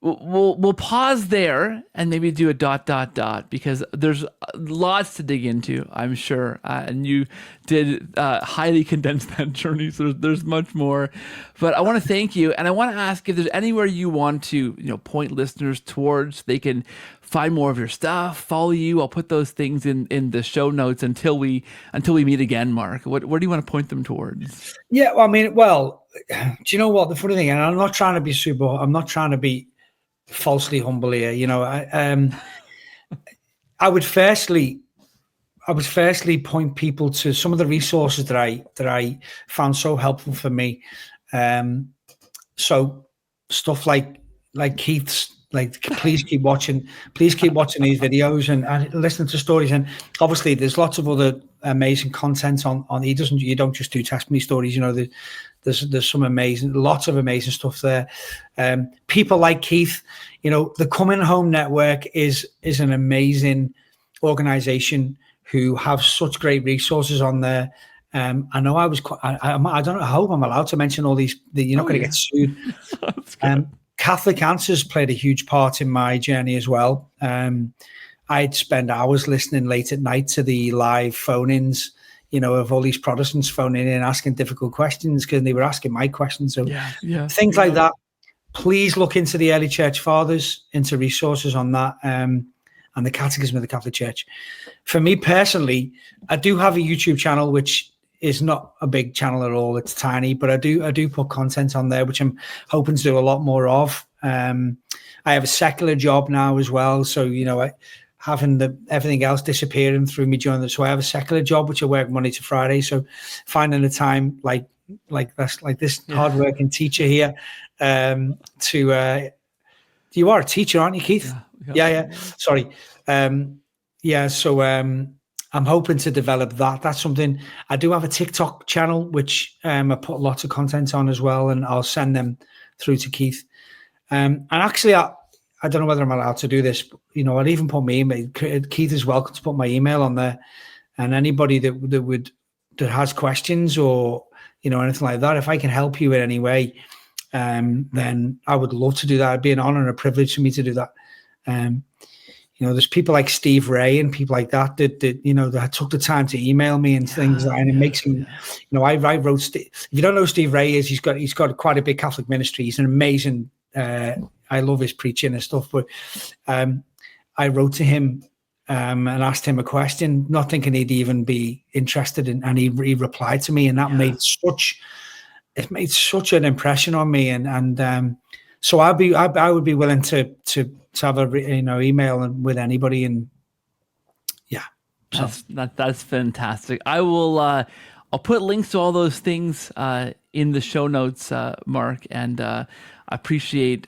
A: We'll pause there and maybe do a ... because there's lots to dig into, I'm sure. And you did highly condense that journey, so there's much more. But I want to thank you, and I want to ask if there's anywhere you want to, point listeners towards. They can find more of your stuff, follow you. I'll put those things in the show notes until we meet again, Mark. Where do you want to point them towards?
B: Yeah, I mean, well, do you know what the funny thing? And I'm not trying to be falsely humble here. I would firstly point people to some of the resources that I found so helpful for me. So stuff like Keith's, please keep watching these videos and listen to stories. And obviously there's lots of other amazing content on you don't just do testimony stories. There's some lots of amazing stuff there. People like Keith, the Coming Home Network is an amazing organization who have such great resources on there. I know I don't know, I hope I'm allowed to mention all these, you're not going to get sued. Catholic Answers played a huge part in my journey as well. I'd spend hours listening late at night to the live phone-ins, of all these Protestants phoning in, asking difficult questions because they were asking my questions. So things like that. Please look into the early church fathers, into resources on that, and the Catechism of the Catholic Church. For me personally, I do have a YouTube channel, which is not a big channel at all. It's tiny, but I do put content on there, which I'm hoping to do a lot more of. I have a secular job now as well. So, having everything else disappearing through me during so I have a secular job, which I work Monday to Friday. So finding the time like this hardworking teacher here, you are a teacher, aren't you, Keith? Yeah. Sorry. So I'm hoping to develop that. That's something. I do have a TikTok channel, which I put lots of content on as well, and I'll send them through to Keith. And actually, I don't know whether I'm allowed to do this, but, I'd even put my email. Keith is welcome to put my email on there, and anybody that has questions or anything like that, if I can help you in any way, then I would love to do that. It'd be an honor and a privilege for me to do that. There's people like Steve Ray and people like that that took the time to email me and things, and it makes him, I wrote. If you don't know who Steve Ray is, he's got quite a big Catholic ministry. He's an amazing. I love his preaching and stuff, but I wrote to him and asked him a question, not thinking he'd even be interested in, and he replied to me, and that made such an impression on me, and so I would be willing to have a email with anybody, and
A: that's fantastic. I will I'll put links to all those things in the show notes, Mark, and I appreciate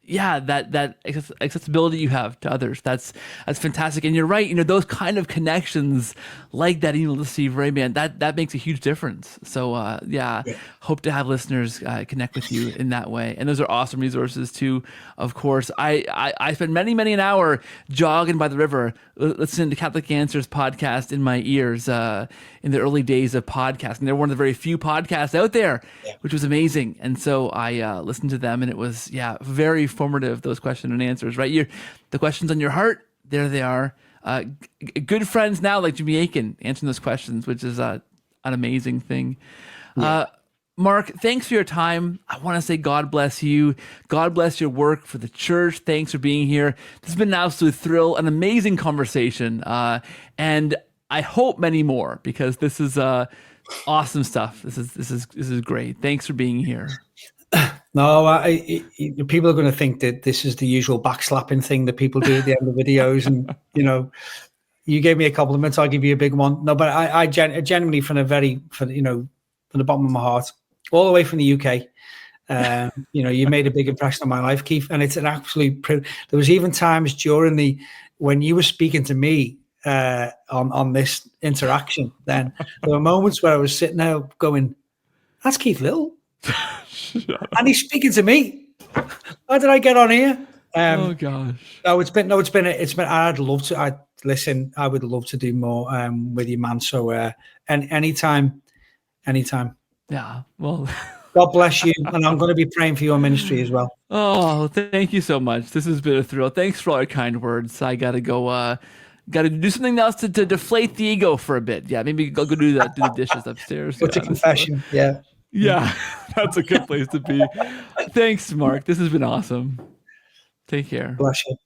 A: yeah, that accessibility you have to others. That's fantastic. And you're right. You know, those kind of connections like that email to Steve Ray, man, that makes a huge difference. So yeah, hope to have listeners connect with you in that way. And those are awesome resources too. Of course, I spend many an hour jogging by the river, listening to Catholic Answers podcast in my ears in the early days of podcasting. They're one of the very few podcasts out there, which was amazing. And so I listened to them, and it was very formative, those question and answers, right? The questions on your heart, there they are. Good friends now, like Jimmy Aiken, answering those questions, which is an amazing thing. Mark, thanks for your time. I want to say God bless you. God bless your work for the church. Thanks for being here. This has been an absolute thrill, an amazing conversation. And I hope many more, because this is awesome stuff. This is great. Thanks for being here.
B: No, people are going to think that this is the usual backslapping thing that people do at the end of videos. And, you know, you gave me a compliment, I'll give you a big one. No, but I genuinely, from the bottom of my heart, all the way from the UK, you know, you made a big impression on my life, Keith. And it's an absolute privilege. There was even times during when you were speaking to me on this interaction, then there were moments where I was sitting there going, that's Keith Little. And he's speaking to me. How did I get on here?
A: Oh gosh.
B: I'd love to. I would love to do more with you, man. So anytime.
A: Yeah. Well,
B: God bless you, and I'm going to be praying for your ministry as well.
A: Oh, thank you so much. This has been a thrill. Thanks for all your kind words. I gotta go. Got to do something else to deflate the ego for a bit. Yeah, maybe go do that. Do the dishes upstairs.
B: Go to confession.
A: Yeah, that's a good place to be. Thanks, Mark. This has been awesome. Take care.
B: Bless you.